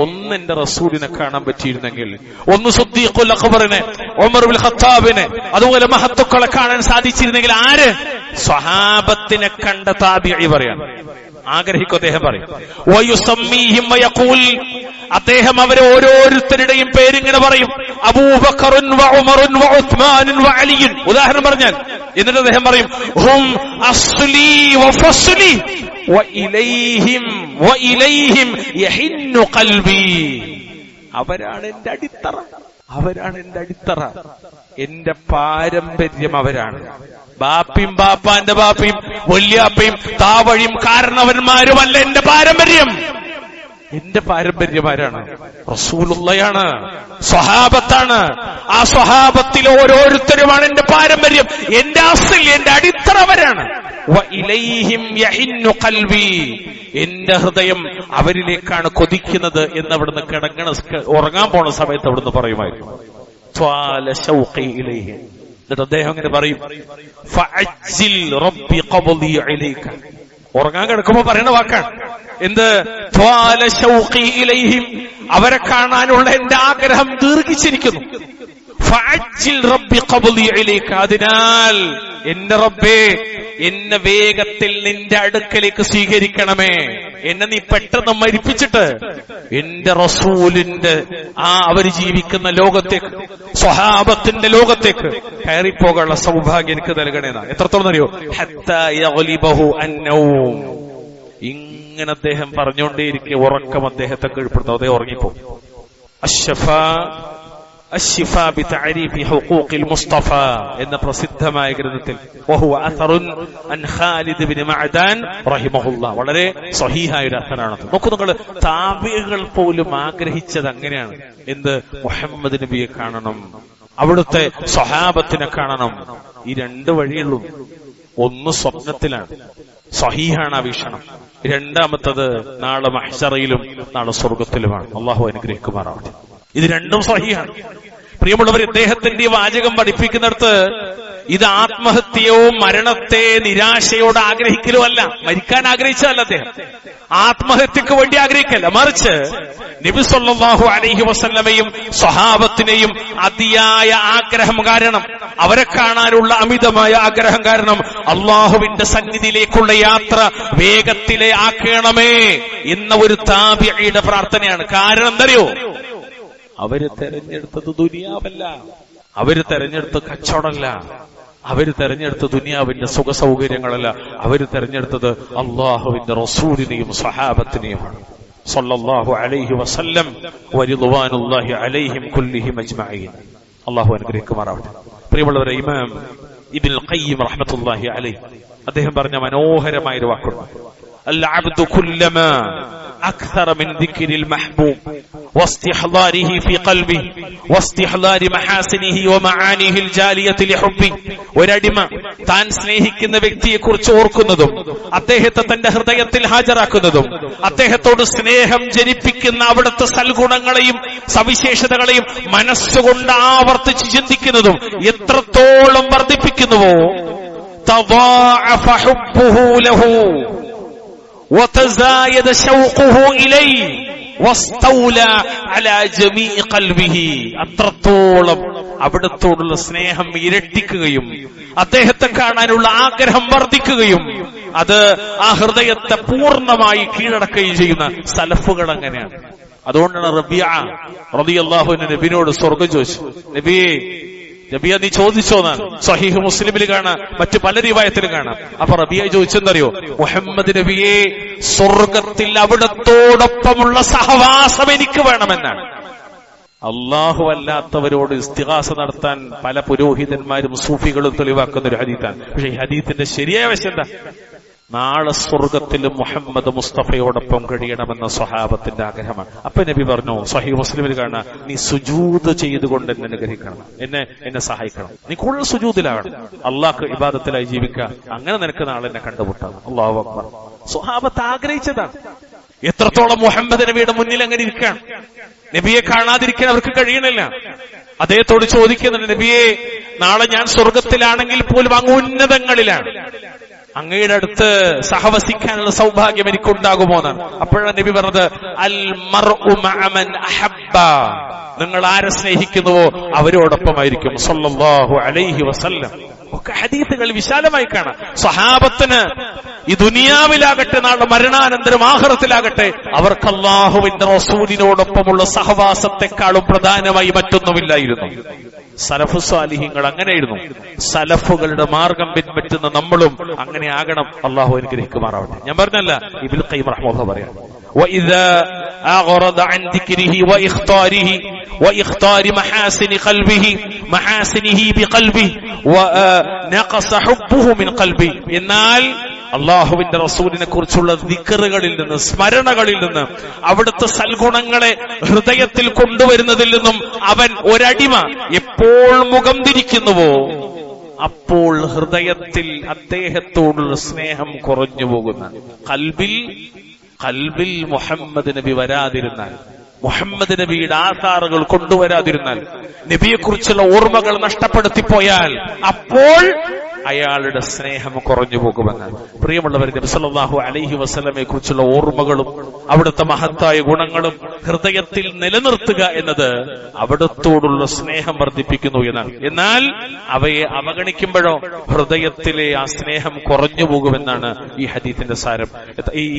Speaker 1: ഒന്ന് എന്റെ റസൂലിനെ കാണാൻ പറ്റിയിരുന്നെങ്കിൽ, ഒന്ന് സിദ്ദീഖുൽ അക്ബറിനെ, ഉമർ ഇബ്നുൽ ഖത്താബിനെ, അതുപോലെ മഹത്തുക്കളെ കാണാൻ സാധിച്ചിരുന്നെങ്കിൽ. ആര്? സ്വഹാബത്തിനെ കണ്ട താബിഈ പറയാണ്, ആഗ്രഹിക്കും. അദ്ദേഹം പറയും വയുസമ്മീഹിം വയഖൂൽ, അദ്ദേഹം അവരെ ഓരോരുത്തരുടെയും പേരിങ്ങനെ പറയും. അബൂബക്കറുൻ വ ഉമറുൻ വ ഉസ്മാനുൻ വ അലിയുൻ, ഉദാഹരണം പറഞ്ഞാൽ. എന്നിട്ട് അദ്ദേഹം പറയും ഹും അസ്ലി വ ഫസ്ലി വ ഇലൈഹിം യഹിന്നു ഖൽബി. അവരാണ് എന്റെ അടിത്തറ, അവരാണ് എന്റെ അടിത്തറ, എന്റെ പാരമ്പര്യം അവരാണ്. ബാപ്പിയും ബാപ്പാന്റെ ബാപ്പയും വല്യാപ്പയും താവഴിയും കാരണവന്മാരുമല്ല എന്റെ പാരമ്പര്യം. എന്റെ പാരമ്പര്യമാരാണ് റസൂലുള്ളയാണ്, സ്വഹാബത്താണ്. ആ സ്വഹാബത്തിൽ ഓരോരുത്തരുമാണ് എന്റെ പാരമ്പര്യം, എന്റെ അസ്ൽ, എന്റെ അടിത്തറവരാണ്. വഇലൈഹിം യഹിന്നു ഖൽബി, എന്റെ ഹൃദയം അവരിലേക്കാണ് കൊതിക്കുന്നത് എന്ന് അവിടുന്ന് ഉറങ്ങാൻ പോണ സമയത്ത് അവിടുന്ന് പറയുമായിരുന്നു. ത്വാല ശൗഖി ഇലൈഹി. എന്നിട്ട് അദ്ദേഹം അങ്ങനെ പറയും ഫഅജ്ജിൽ റബ്ബി ഖബ്ലി ഇലൈക. ഉറങ്ങാൻ കിടക്കുമ്പോ പറയുന്ന വാക്കാണ് എന്ത്? ത്വാല ശൗഖി ഇലൈഹിം, അവരെ കാണാനുള്ള എന്റെ ആഗ്രഹം ദീർഘിച്ചിരിക്കുന്നു. ഫഅജ്ജിൽ റബ്ബി ഖബ്ലി ഇലൈക, അതിനാൽ എന്റെ റബ്ബേ, എന്നെ വേഗത്തിൽ നിന്റെ അടുക്കലേക്ക് സ്വീകരിക്കണമേ. എന്നെ നീ പെട്ടെന്ന് മരിപ്പിച്ചിട്ട് എന്റെ റസൂലിന്റെ അവർ ജീവിക്കുന്ന ലോകത്തേക്ക്, സ്വഹാബത്തിന്റെ ലോകത്തേക്ക് കയറിപ്പോകാനുള്ള സൗഭാഗ്യം എനിക്ക് നൽകണേന്നാണ്. എത്രത്തോളം അറിയോ? ഹത്താ യഗ്ലിബഹു അന്നൗം. ഇങ്ങനെ അദ്ദേഹം പറഞ്ഞുകൊണ്ടേയിരിക്കെ ഉറക്കം അദ്ദേഹത്തെ കീഴ്പ്പെടുത്തും. അദ്ദേഹം ഉറങ്ങിപ്പോ. അശ്ശിഫാ ബിതഅരീഫി ഹുഖൂഖിൽ മുസ്തഫ എന്ന പ്രസിദ്ധമായ ഗ്രന്ഥത്തിൽ വഹുവ അഥറുൻ അൻ ഖാലിദ് ഇബ്നു മഅദാൻ റഹിമഹുല്ലാഹ്, വളരെ സ്വഹീഹായ ഒരു അഥറാണ്. നോക്കൂ, നിങ്ങൾ താബിഈകൾ പോലും ആഗ്രഹിച്ചത് അങ്ങനെയാണ്. എന്ത്? മുഹമ്മദ് നബിയെ കാണണം, അവിടുത്തെ സ്വഹാബത്തിനെ കാണണം. ഈ രണ്ട് വഴിയുള്ളൂ. ഒന്ന് സ്വപ്നത്തിലാണ്, സഹീഹാണ് ആ വീക്ഷണം. രണ്ടാമത്തത് നാളെ മഹ്ശറയിലും നാളെ സ്വർഗത്തിലുമാണ്. അള്ളാഹു അനുഗ്രഹിക്കുമാറാവട്ടെ. ഇത് രണ്ടും സഹീഹാണ്. പ്രിയമുള്ളവർ, ഇദ്ദേഹത്തിന്റെ വാചകം പഠിപ്പിക്കുന്നിടത്ത് ഇത് ആത്മഹത്യയോ മരണത്തെ നിരാശയോട് ആഗ്രഹിക്കലോ അല്ല, മരിക്കാൻ ആഗ്രഹിച്ചതല്ല അദ്ദേഹം, ആത്മഹത്യക്ക് വേണ്ടി ആഗ്രഹിക്കല്ല, മറിച്ച് നബി സല്ലല്ലാഹു അലൈഹി വസല്ലമയും സ്വഹാബത്തിനെയും അതിയായ ആഗ്രഹം കാരണം, അവരെ കാണാനുള്ള അമിതമായ ആഗ്രഹം കാരണം അള്ളാഹുവിന്റെ സന്നിധിയിലേക്കുള്ള യാത്ര വേഗത്തിലെ ആക്കണമേ എന്ന ഒരു താബിഈയുടെ പ്രാർത്ഥനയാണ്. കാരണം എന്തറിയോ? അവര് തെരഞ്ഞെടുത്തത് ദുനിയാവല്ല, അവര് തെരഞ്ഞെടുത്ത കച്ചവടമല്ല, അവര് തെരഞ്ഞെടുത്ത ദുനിയാവിന്റെ സുഖ സൗകര്യങ്ങളല്ല, അവര് തെരഞ്ഞെടുത്തത് അള്ളാഹുവിന്റെ റസൂലിനെയും സഹാബത്തിനെയുമാണ്. സല്ലല്ലാഹു അലൈഹി വസല്ലം വറിദ്വാനുല്ലാഹി അലൈഹിം കുല്ലിഹിം അജ്മഈൻ. അള്ളാഹു അനുഗ്രഹിക്കുമാറാവട്ടെ. പ്രിയമുള്ളവരെ, ഇമാം ഇബ്നുൽ ഖയ്യിം റഹ്മത്തുള്ളാഹി അലൈഹി അദ്ദേഹം പറഞ്ഞ മനോഹരമായ ഒരു വാക്കുണ്ട്: അൽ അബ്ദു കുല്ലമാ അക്സറ മിൻ ദിക്രിൽ മഹ്ബൂബ് വസ്തിഹ്ളാരിഹി ഫീ ഖൽബി വസ്തിഹ്ളാരി മഹാസിനിഹി വമആനിഹിൽ ജാലിയതി ലിഹുബ്ബി. ഒരടിമ താൻ സ്നേഹിക്കുന്ന വ്യക്തിയെ കുറിച്ച് ഓർക്കുന്നതും അദ്ദേഹത്തെ തന്റെ ഹൃദയത്തിൽ ഹാജരാക്കുന്നതും അദ്ദേഹത്തോട് സ്നേഹം ജനിപ്പിക്കുന്ന അവിടുത്തെ സൽഗുണങ്ങളെയും സവിശേഷതകളെയും മനസ്സുകൊണ്ട് ആവർത്തിച്ച് ചിന്തിക്കുന്നതും എത്രത്തോളം വർദ്ധിപ്പിക്കുന്നുവോ തദാഅഫ ഹുബ്ബുഹു ലഹു وتزايد شوقه إليه واستولى على جميع قلبه. അത്രത്തോളം അവിടത്തോടുള്ള സ്നേഹം ഇരട്ടിക്കുകയും അദ്ദേഹത്തെ കാണാനുള്ള ആഗ്രഹം വർദ്ധിക്കുകയും അത് ആ ഹൃദയത്തെ പൂർണ്ണമായി കീഴടക്കുകയും ചെയ്യുന്ന സലഫുകൾ അങ്ങനെയാണ്. അതുകൊണ്ടാണ് റബീഅ റളിയല്ലാഹു അൻഹു നബിയോട് സ്വർഗ്ഗം ചോദിച്ചു. നബിയെ നീ ചോദിച്ചോന്നാണ് സഹീഹ് മുസ്ലിമിൽ കാണാം, മറ്റു പല റിവായത്തിലും കാണാം. അപ്പൊ റബിയ ചോദിച്ചെന്തറിയോ? മുഹമ്മദ് നബിയെ, സ്വർഗത്തിൽ അവിടത്തോടൊപ്പമുള്ള സഹവാസം എനിക്ക് വേണമെന്നാണ്. അള്ളാഹു അല്ലാത്തവരോട് ഇസ്തിഗാസ നടത്താൻ പല പുരോഹിതന്മാരും സൂഫികളും തെളിവാക്കുന്ന ഒരു ഹദീത്താണ്. പക്ഷെ ഈ ഹദീത്തിന്റെ ശരിയായ വശം എന്താ? നാളെ സ്വർഗത്തിൽ മുഹമ്മദ് മുസ്തഫയോടൊപ്പം കഴിയണമെന്ന സ്വഹാബത്തിന്റെ ആഗ്രഹമാണ്. അപ്പൊ നബി പറഞ്ഞു, സഹീഹ് മുസ്ലിമിൽ കാണാം, നീ സുജൂദ് ചെയ്തുകൊണ്ട് എന്നെ അനുഗ്രഹിക്കണം, എന്നെ സഹായിക്കണം, നീ കൂടുതൽ സുജൂദിലാകണം, അള്ളാഹ് ഇബാദത്തിലായി ജീവിക്കുക, അങ്ങനെ നിനക്ക് നാളെ എന്നെ കണ്ടുമുട്ടാം. അല്ലാഹു അക്ബർ. സ്വഹാബത്ത് ആഗ്രഹിച്ചതാണ്. എത്രത്തോളം മുഹമ്മദ് നബിയുടെ മുന്നിൽ അങ്ങനെ ഇരിക്കുകയാണ്. നബിയെ കാണാതിരിക്കാൻ അവർക്ക് കഴിയണില്ല. അദ്ദേഹത്തോട് ചോദിക്കുന്നുണ്ട്, നബിയെ, നാളെ ഞാൻ സ്വർഗത്തിലാണെങ്കിൽ പോലും അങ്ങ് ഉന്നതങ്ങളിലാണ്, അങ്ങയുടെ അടുത്ത് സഹവസിക്കാനുള്ള സൗഭാഗ്യം എനിക്കുണ്ടാകുമോ എന്നാണ്. അപ്പോഴാണ് നബി പറഞ്ഞത്, അൽ മർഉ മഅ മൻ അഹബ്ബ. നിങ്ങൾ ആരെ സ്നേഹിക്കുന്നുവോ അവരോടൊപ്പമായിരിക്കും. സല്ലല്ലാഹു അലൈഹി വസല്ലം. ഒക്കെ ഹദീസുകൾ വിശാലമായി കാണാം. സ്വഹാബത്തിന് ഈ ദുനിയാവിലാകട്ടെ നാളെ മരണാനന്തരം ആഖിറത്തിലാകട്ടെ അവർക്ക് അല്ലാഹുവിന്റെ റസൂലിനോടൊപ്പമുള്ള സഹവാസത്തെക്കാളും പ്രധാനമായി മറ്റൊന്നുമില്ലായിരുന്നു. സലഫു സാലിഹീങ്ങൾ അങ്ങനെയായിരുന്നു. സലഫുകളുടെ മാർഗം പിൻപറ്റുന്ന നമ്മളും അങ്ങനെ ആകണം. അള്ളാഹു അനുഗ്രഹിക്കുമാറാവട്ടെ. ഞാൻ പറഞ്ഞല്ല, ഇബ്നുൽ ഖയ്യിം റഹ്മത്തുള്ളാഹി പറയാം, وإذا أعرض عن ذكره وإختار محاسنه بقلبه ونقص حبه من قلبه. എന്നാൽ അള്ളാഹുവിന്റെ റസൂലിനെ കുറിച്ചുള്ള ദിക്റുകളിൽ നിന്ന്, സ്മരണകളിൽ നിന്ന്, അവിടുത്തെ സൽഗുണങ്ങളെ ഹൃദയത്തിൽ കൊണ്ടുവരുന്നതിൽ നിന്നും അവൻ ഒരടിമ എപ്പോൾ മുഖം തിരിക്കുന്നുവോ അപ്പോൾ ഹൃദയത്തിൽ അദ്ദേഹത്തോടുള്ള സ്നേഹം കുറഞ്ഞു പോകുന്ന, കൽബിൽ മുഹമ്മദ് നബി വരാതിരുന്നാൽ, മുഹമ്മദ് നബിയുടെ ആധാറുകൾ കൊണ്ടുവരാതിരുന്നാൽ, നബിയെക്കുറിച്ചുള്ള ഓർമ്മകൾ നഷ്ടപ്പെടുത്തിപ്പോയാൽ അപ്പോൾ അയാളുടെ സ്നേഹം കുറഞ്ഞു പോകുമെന്നാണ്. പ്രിയമുള്ളവർ, നബി സല്ലല്ലാഹു അലൈഹി വസല്ലമയെ കുറിച്ചുള്ള ഓർമ്മകളും അവിടുത്തെ മഹത്തായ ഗുണങ്ങളും ഹൃദയത്തിൽ നിലനിർത്തുക എന്നത് അവിടത്തോടുള്ള സ്നേഹം വർദ്ധിപ്പിക്കുന്നു എന്നാണ്. എന്നാൽ അവയെ അവഗണിക്കുമ്പോഴോ ഹൃദയത്തിലെ ആ സ്നേഹം കുറഞ്ഞു പോകുമെന്നാണ് ഈ ഹദീത്തിന്റെ സാരം.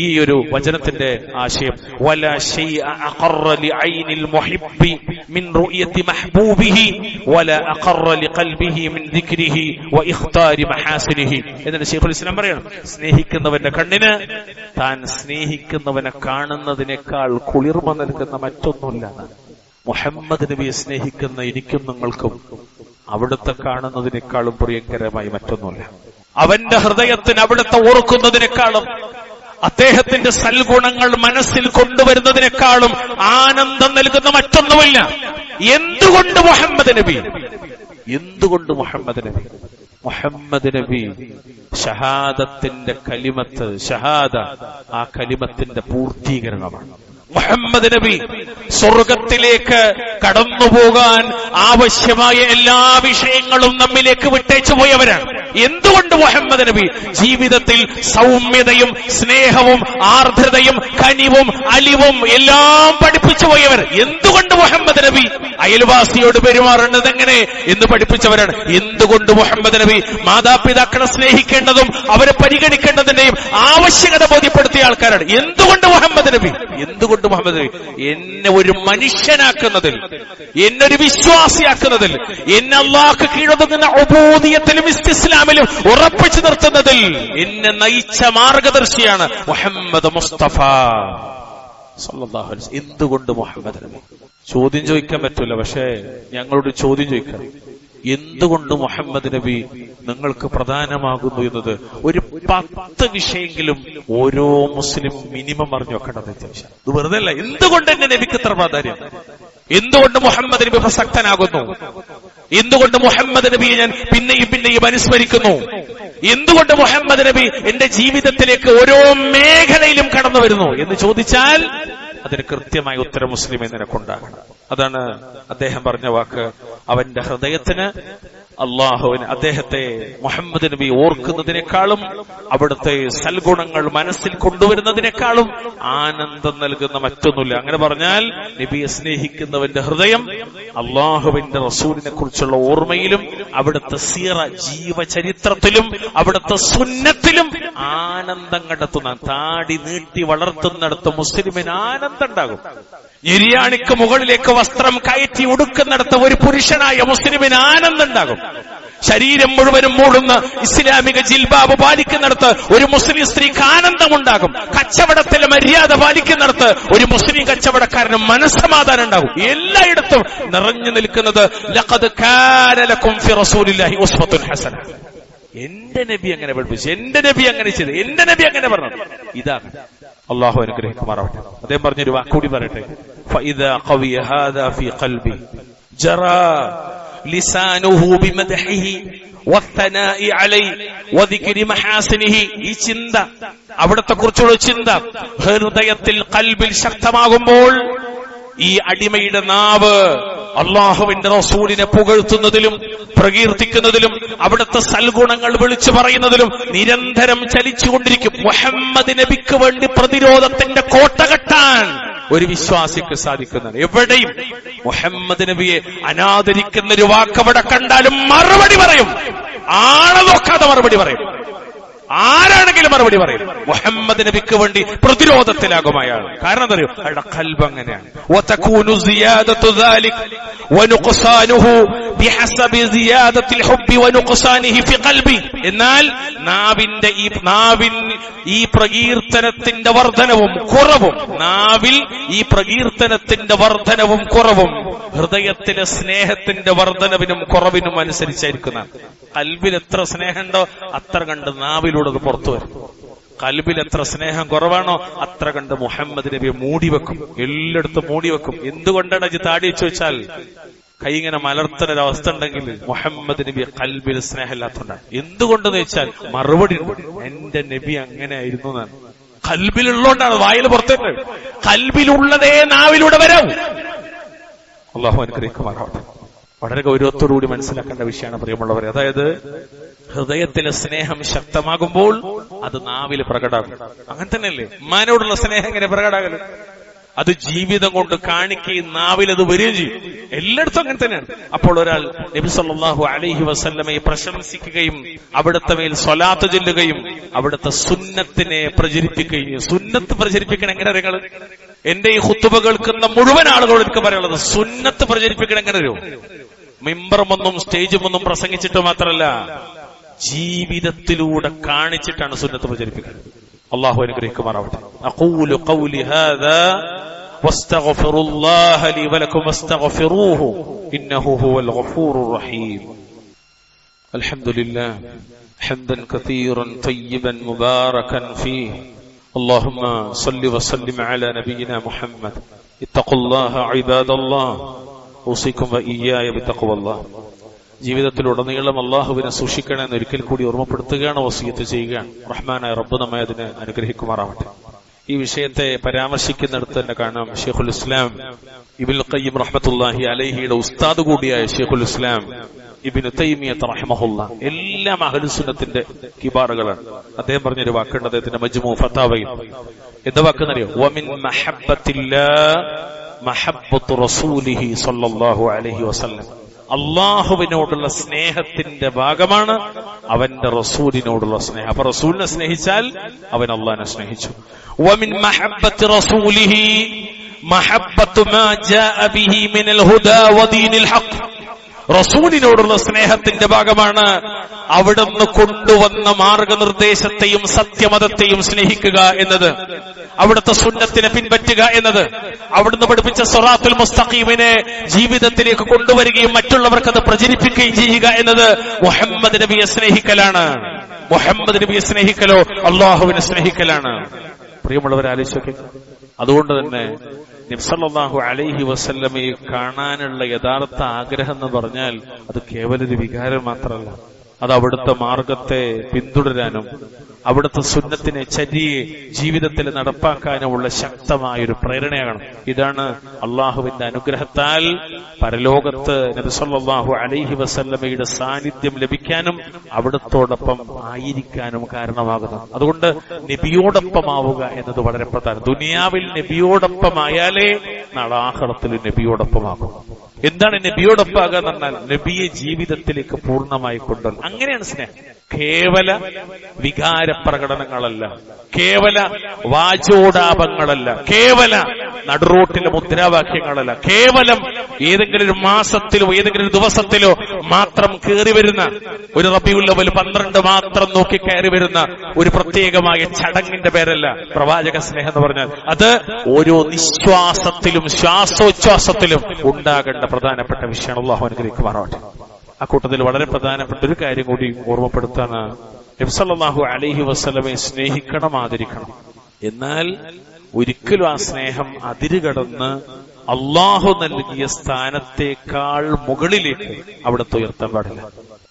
Speaker 1: ഈ ഒരു വചനത്തിന്റെ ആശയം, വലാ ശൈഅ അഖറ ലിഐനിൽ മുഹിബ്ബി മിൻ റുയതി മഹ്ബൂബിഹി വലാ അഖറ ലിഖൽബിഹി മിൻ ദിക്രിഹി വഇഖ്താരി മഹാസിനിഹി. എന്നിട്ട് ശൈഖുൽ ഇസ്ലാം പറയണം, സ്നേഹിക്കുന്നവന്റെ കണ്ണിന് താൻ സ്നേഹിക്കുന്നവനെ കാണുന്നതിനേക്കാൾ കുളിർമ നൽകുന്ന മറ്റൊന്നുമില്ല. മുഹമ്മദ് നബിയെ സ്നേഹിക്കുന്ന എനിക്കും നിങ്ങൾക്കും അവിടുത്തെ കാണുന്നതിനേക്കാളും പ്രിയങ്കരമായി മറ്റൊന്നുമില്ല. അവന്റെ ഹൃദയത്തിന് അവിടുത്തെ ഓർക്കുന്നതിനേക്കാളും അദ്ദേഹത്തിന്റെ സൽഗുണങ്ങൾ മനസ്സിൽ കൊണ്ടുവരുന്നതിനേക്കാളും ആനന്ദം നൽകുന്ന മറ്റൊന്നുമില്ല. എന്തുകൊണ്ട് മുഹമ്മദ് നബി? മുഹമ്മദ് നബി ഷഹാദത്തിന്റെ കലിമത്ത്, ഷഹാദ ആ കലിമത്തിന്റെ പൂർത്തീകരണമാണ്. മുഹമ്മദ് നബി സ്വർഗത്തിലേക്ക് കടന്നുപോകാൻ ആവശ്യമായ എല്ലാ വിഷയങ്ങളും നമ്മിലേക്ക് വിട്ടേച്ചു പോയവരാണ്. എന്തുകൊണ്ട് മുഹമ്മദ് നബി ജീവിതത്തിൽ സൗമ്യതയും സ്നേഹവും ആർദ്രതയും കനിവും അലിവും എല്ലാം പഠിപ്പിച്ചു പോയവർ? എന്തുകൊണ്ട് മുഹമ്മദ് നബി അയൽവാസിയോട് പെരുമാറേണ്ടത് എങ്ങനെ എന്ന് പഠിപ്പിച്ചവരാണ്. എന്തുകൊണ്ട് മുഹമ്മദ് നബി മാതാപിതാക്കളെ സ്നേഹിക്കേണ്ടതും അവരെ പരിഗണിക്കേണ്ടതിന്റെയും ആവശ്യകത ബോധ്യപ്പെടുത്തിയ ആൾക്കാരാണ്. എന്തുകൊണ്ട് മുഹമ്മദ് നബി എന്നെ ഒരു മനുഷ്യനാക്കുന്നതിൽ, എന്നൊരു വിശ്വാസിയാക്കുന്നതിൽ, എന്നെ അല്ലാഹുക്ക് കീഴൊതുങ്ങുന്ന ഉബൂദിയത്തിലും ഇസ്തിസ്ലാമിലും ഉറപ്പിച്ചു നിർത്തുന്നതിൽ എന്നെ നയിച്ച മാർഗദർശിയാണ് മുഹമ്മദ് മുസ്തഫ സല്ലല്ലാഹു അലൈഹി വസല്ലം. എന്തുകൊണ്ട് മുഹമ്മദ് നബി? ചോദ്യം ചോദിക്കാൻ പറ്റൂല, പക്ഷേ ഞങ്ങളോട് ചോദ്യം ചോദിക്കാം. എന്തുകൊണ്ട് മുഹമ്മദ് നബി നിങ്ങൾക്ക് പ്രധാനമാകുന്നു എന്നത് ഒരു 10 വിഷയെങ്കിലും ഓരോ മുസ്ലിം മിനിമം അറിഞ്ഞു വെക്കേണ്ടത് അത്യാവശ്യം. ഇത് വെറുതെ അല്ല. എന്തുകൊണ്ട് എന്റെ നബിക്ക് ഇത്ര പ്രാധാന്യം? എന്തുകൊണ്ട് മുഹമ്മദ് നബി പ്രസക്തനാകുന്നു? എന്തുകൊണ്ട് മുഹമ്മദ് നബിയെ ഞാൻ പിന്നെയും അനുസ്മരിക്കുന്നു? എന്തുകൊണ്ട് മുഹമ്മദ് നബി എന്റെ ജീവിതത്തിലേക്ക് ഓരോ മേഖലയിലും കടന്നു വരുന്നു എന്ന് ചോദിച്ചാൽ അതിന് കൃത്യമായ ഉത്തരം മുസ്ലിമെ നിനക്കുണ്ടാകണം. അതാണ് അദ്ദേഹം പറഞ്ഞ വാക്ക്. അവന്റെ ഹൃദയത്തിന് അള്ളാഹുവിന് അദ്ദേഹത്തെ മുഹമ്മദ് നബി ഓർക്കുന്നതിനേക്കാളും അവിടുത്തെ സൽഗുണങ്ങൾ മനസ്സിൽ കൊണ്ടുവരുന്നതിനേക്കാളും ആനന്ദം നൽകുന്ന മറ്റൊന്നുമില്ല. അങ്ങനെ പറഞ്ഞാൽ നബിയെ സ്നേഹിക്കുന്നവന്റെ ഹൃദയം അള്ളാഹുവിന്റെ റസൂലിനെ കുറിച്ചുള്ള ഓർമ്മയിലും അവിടുത്തെ സീറ ജീവചരിത്രത്തിലും അവിടുത്തെ സുന്നത്തിലും ആനന്ദം കണ്ടെത്തുന്ന, താടി നീട്ടി വളർത്തുന്നിടത്ത് മുസ്ലിമിന് ആനന്ദം ഉണ്ടാകും. നിര്യാണിക്ക് മുകളിലേക്ക് വസ്ത്രം കയറ്റി ഉടുക്കുന്നിടത്ത് ഒരു പുരുഷനായ മുസ്ലിമിന് ആനന്ദം ഉണ്ടാകും. ശരീരം മുഴുവനും മൂടുന്ന ഇസ്ലാമിക ജിൽബാബ് പാലിക്കുന്നിടത്ത് ഒരു മുസ്ലിം സ്ത്രീക്ക് ആനന്ദമുണ്ടാകും. കച്ചവടത്തിലെ മര്യാദ പാലിക്കുന്നിടത്ത് ഒരു മുസ്ലിം കച്ചവടക്കാരന് മനസ്സമാധാനം ഉണ്ടാകും. എല്ലായിടത്തും നിറഞ്ഞു നിൽക്കുന്നത് ലഖദ് കാന ലക്കും ഫി റസൂലില്ലാഹി ഉസ്വത്തുൻ ഹസന. എന്റെ നബി അങ്ങനെ പഠിപ്പിച്ചു, എന്റെ നബി അങ്ങനെ ചെയ്തു, എന്റെ നബി അങ്ങനെ പറഞ്ഞു. ഇതാണ്. അള്ളാഹു അനുഗ്രഹിക്കുമാറാവട്ടെ. അദ്ദേഹം പറഞ്ഞൊരു വാക്കുകൂടി പറയട്ടെ. ഫഇദാ ഖവിയ ഹാദാ ഫീ ഖൽബി ജറാ ലിസാനുഹു ബിമദ്ഹിഹി വസ്സനാഇ അലൈഹി വദിക്രി മഹാസിനിഹി. ഈ ചിന്ത, അവിടത്തെ കുറിച്ചുള്ള ചിന്ത ഹൃദയത്തിൽ ഖൽബിൽ ശക്തമാകുമ്പോൾ ഈ അടിമയുടെ നാവ് അള്ളാഹുവിന്റെ റസൂലിനെ പുകഴ്ത്തുന്നതിലും പ്രകീർത്തിക്കുന്നതിലും അവിടുത്തെ സൽഗുണങ്ങൾ വിളിച്ചു പറയുന്നതിലും നിരന്തരം ചലിച്ചുകൊണ്ടിരിക്കും. മുഹമ്മദ് നബിക്ക് വേണ്ടി പ്രതിരോധത്തിന്റെ കോട്ട കെട്ടാൻ ഒരു വിശ്വാസിക്ക് സാധിക്കുന്നതാണ്. എവിടെയും മുഹമ്മദ് നബിയെ അനാദരിക്കുന്ന ഒരു വാക്കവിടെ കണ്ടാലും മറുപടി പറയും. ആളെ നോക്കാതെ മറുപടി പറയും. ആരാണെങ്കിലും മറുപടി പറയും. മുഹമ്മദ് നബിക്ക് വേണ്ടി പ്രതിരോധത്തിലാകും അയാൾ. കാരണം എന്താ അറിയോ? അയാളുടെ ഖൽബ് അങ്ങനെയാണ്. വതകൂനു സിയാദതു ദാലിക വനുഖ്സാനുഹു ബിഹസബി സിയാദത്തിൽ ഹുബ്ബി വനുഖ്സാനിഹി ഫി ഖൽബി. എന്നാൽ നാവിന്റെ ഈ പ്രകീർത്തനത്തിന്റെ വർധനവും കുറവും, നാവിൽ ഈ പ്രകീർത്തനത്തിന്റെ വർധനവും കുറവും ഹൃദയത്തിലെ സ്നേഹത്തിന്റെ വർധനവിനും കുറവിനും അനുസരിച്ചായിരിക്കുന്നതാണ്. ഖൽബിൽ എത്ര സ്നേഹമുണ്ടോ അത്ര കണ്ട് നാവിലൂടെ അത് പുറത്തു വരും. ഖൽബിൽ എത്ര സ്നേഹം കുറവാണോ അത്ര കണ്ട് മുഹമ്മദ് നബിയെ മൂടിവെക്കും, എല്ലായിടത്തും മൂടിവെക്കും. എന്തുകൊണ്ടാണ് ഇത് താടി വെച്ച് വെച്ചാൽ കൈ ഇങ്ങനെ മലർത്തുന്നൊരവസ്ഥ ഉണ്ടെങ്കിൽ മുഹമ്മദ് നബി ഖൽബിൽ സ്നേഹമില്ലാത്തതുകൊണ്ടാണ്. എന്തുകൊണ്ടെന്ന് വെച്ചാൽ മറുപടി എന്റെ നബി അങ്ങനെ ആയിരുന്നു എന്നാണ്. ഖൽബിലുള്ളതുകൊണ്ടാണ് വായിൽ പുറത്തേക്ക്. ഖൽബിലുള്ളതേ നാവിലൂടെ വരാം. അല്ലാഹു അനുഗ്രഹിക്കുമാറാവട്ടെ. വളരെ ഗൗരവത്തോടുകൂടി മനസ്സിലാക്കേണ്ട വിഷയമാണ് പ്രിയമുള്ളവരെ. അതായത് ഹൃദയത്തിലെ സ്നേഹം ശക്തമാകുമ്പോൾ അത് നാവിൽ പ്രകടാകും. അങ്ങനെ തന്നെയല്ലേ ഉമ്മാനോടുള്ള സ്നേഹം എങ്ങനെ പ്രകടാകല്? അത് ജീവിതം കൊണ്ട് കാണിക്കുകയും നാവിൽ അത് വരികയും ചെയ്യും. എല്ലായിടത്തും അങ്ങനെ തന്നെയാണ്. അപ്പോൾ ഒരാൾ നബി സല്ലല്ലാഹു അലൈഹി വസല്ലമയെ പ്രശംസിക്കുകയും അവിടുത്തെ മേൽ സ്വലാത്ത് ചൊല്ലുകയും അവിടുത്തെ സുന്നത്തിനെ പ്രചരിപ്പിക്കുകയും. സുന്നത്ത് പ്രചരിപ്പിക്കണം എങ്ങനെ നിങ്ങൾ? എന്റെ ഈ ഖുതുബ കേൾക്കുന്ന മുഴുവൻ ആളുകളോട് എനിക്ക് പറയാനുള്ളത് സുന്നത്ത് പ്രചരിപ്പിക്കണം എങ്ങനെ വരും? മിമ്പറുമൊന്നും സ്റ്റേജുമൊന്നും പ്രസംഗിച്ചിട്ട് മാത്രമല്ല, ജീവിതത്തിലൂടെ കാണിച്ചിട്ടാണ് സുന്നത്ത് പ്രചരിപ്പിക്കുന്നത്. അല്ലാഹു അനുഗ്രഹിക്കുമാറാവട്ടെ. അഖൂലു ഖൗലി ഹാദാ വസ്തഗ്ഫിറുല്ലാഹ ലി വലക്കും വസ്തഗ്ഫിറൂഹു ഇന്നഹു ഹുവൽ ഗഫൂറുർ റഹീം. അൽഹംദുലില്ലാഹ് ഹംദൻ കതീറൻ തയ്യിബൻ മുബാറകൻ ഫീഹി. اللهم صل وسلم على نبينا محمد. اتقوا الله عباد الله. أوصيكم وإياي بتقوى الله. ജീവിതത്തിലുടനീളം അള്ളാഹുവിനെ സൂക്ഷിക്കണമെന്ന് ഒരിക്കൽ കൂടി ഓർമ്മപ്പെടുത്തുകയാണ്, വസിയത്ത് ചെയ്യുകയാണ്. റഹ്മാനായ റബ്ബ് നമ്മെ അതിനെ അനുഗ്രഹിക്കുമാറാവട്ടെ. ഈ വിഷയത്തെ പരാമർശിക്കുന്നിടത്ത് തന്നെ കാണാം, ഷെയ്ഖുൽ ഇസ്ലാം ഇബ്നുൽ ഖയ്യിം റഹ്മത്തുള്ളാഹി അലൈഹിയുടെ ഉസ്താദ് കൂടിയായ ഷെയ്ഖുൽ ഇസ്ലാം ഇബ്നു തൈമിയ്യത്ത് റഹിമഹുല്ലാ എല്ലാം അഹ്ലുസുന്നത്തിന്റെ കിബാറുകളാണ്. അദ്ദേഹം പറഞ്ഞൊരു വാക്കുണ്ട് അദ്ദേഹത്തിന്റെ മജ്മൂ ഫതാവയിൽ. എന്താ വാക്കെന്നറിയോ? വമിൻ മഹബ്ബത്തില്ലാഹ് മഹബ്ബത്തു റസൂലിഹി സ്വല്ലല്ലാഹു അലൈഹി വസല്ലം. അള്ളാഹുവിനോടുള്ള സ്നേഹത്തിന്റെ ഭാഗമാണ് അവന്റെ റസൂലിനോടുള്ള സ്നേഹം. അപ്പൊ റസൂലിനെ സ്നേഹിച്ചാൽ അവൻ അള്ളാഹിനെ സ്നേഹിച്ചു. വമിൻ മഹബ്ബത്തി റസൂലിഹി മഹബ്ബത്തു മാ ജാഅ ബിഹി മിനൽ ഹുദാ വദീനിൽ ഹഖ്. റസൂലിനോടുള്ള സ്നേഹത്തിന്റെ ഭാഗമാണ് അവിടുന്ന് കൊണ്ടുവന്ന മാർഗനിർദ്ദേശത്തെയും സത്യമതത്തെയും സ്നേഹിക്കുക എന്നത്, അവിടുത്തെ സുന്നത്തിനെ പിൻപറ്റുക എന്നത്, അവിടുന്ന് പഠിപ്പിച്ച സിറാത്തുൽ മുസ്തഖീമിനെ ജീവിതത്തിലേക്ക് കൊണ്ടുവരികയും മറ്റുള്ളവർക്ക് അത് പ്രചരിപ്പിക്കുകയും ചെയ്യുക എന്നത് മുഹമ്മദ് നബിയെ സ്നേഹിക്കലാണ്. മുഹമ്മദ് നബിയെ സ്നേഹിക്കലോ അള്ളാഹുവിനെ സ്നേഹിക്കലാണ്. പ്രിയമുള്ളവരെ ആലോചിച്ചോക്കെ. അതുകൊണ്ട് തന്നെ നബി സല്ലല്ലാഹു അലൈഹി വസല്ലമയെ കാണാനുള്ള യഥാർത്ഥ ആഗ്രഹം എന്ന് പറഞ്ഞാൽ അത് കേവല ഒരു വികാരം മാത്രമല്ല, അത് അവിടുത്തെ മാർഗത്തെ പിന്തുടരാനും അവിടുത്തെ സുന്നത്തിനെ ചര്യയെ ജീവിതത്തിൽ നടപ്പാക്കാനുമുള്ള ശക്തമായൊരു പ്രേരണയാണ്. ഇതാണ് അള്ളാഹുവിന്റെ അനുഗ്രഹത്താൽ പരലോകത്ത് നബി സല്ലല്ലാഹു അലൈഹി വസല്ലമയുടെ സാന്നിധ്യം ലഭിക്കാനും അവിടത്തോടൊപ്പം ആയിരിക്കാനും കാരണമാകുന്നത്. അതുകൊണ്ട് നബിയോടൊപ്പമാവുക എന്നത് വളരെ പ്രധാനം. ദുനിയാവിൽ നബിയോടൊപ്പമായാലേ നാളെ ആഖിറത്തിൽ നബിയോടൊപ്പമാകും. എന്താണ് നബിയോടൊപ്പാകുക എന്ന് പറഞ്ഞാൽ? നബിയെ ജീവിതത്തിലേക്ക് പൂർണ്ണമായി കൊണ്ടുവരണം. അങ്ങനെയാണ് സ്നേഹം. കേവല വികാര പ്രകടനങ്ങളല്ല, കേവല വാചോടാപങ്ങളല്ല, കേവല നടുറോട്ടിലെ മുദ്രാവാക്യങ്ങളല്ല, കേവലം ഏതെങ്കിലും ഒരു മാസത്തിലോ ഏതെങ്കിലും ഒരു ദിവസത്തിലോ മാത്രം കയറി വരുന്ന ഒരു റബീഉൽ അവ്വൽ 12 മാത്രം നോക്കി കയറി വരുന്ന ഒരു പ്രത്യേകമായ ചടങ്ങിന്റെ പേരല്ല പ്രവാചക സ്നേഹം എന്ന് പറഞ്ഞാൽ. അത് ഓരോ നിശ്വാസത്തിലും ശ്വാസോച്ഛ്വാസത്തിലും ഉണ്ടാകേണ്ട പ്രധാനപ്പെട്ട വിഷയമാണ്. അല്ലാഹു അനുഗ്രഹിക്കുമാറാവട്ടെ. ആ കൂട്ടത്തിൽ വളരെ പ്രധാനപ്പെട്ട ഒരു കാര്യം കൂടി ഓർമ്മപ്പെടുത്താണ്. നബി സല്ലല്ലാഹു അലൈഹി വസല്ലമയെ സ്നേഹിക്കണം, ആദരിക്കണം. എന്നാൽ ഒരിക്കലും ആ സ്നേഹം അതിരുകടന്ന് അള്ളാഹു നൽകിയ സ്ഥാനത്തേക്കാൾ മുകളിലേക്ക് അവിടുത്തെ ഉയർത്താൻ പാടില്ല.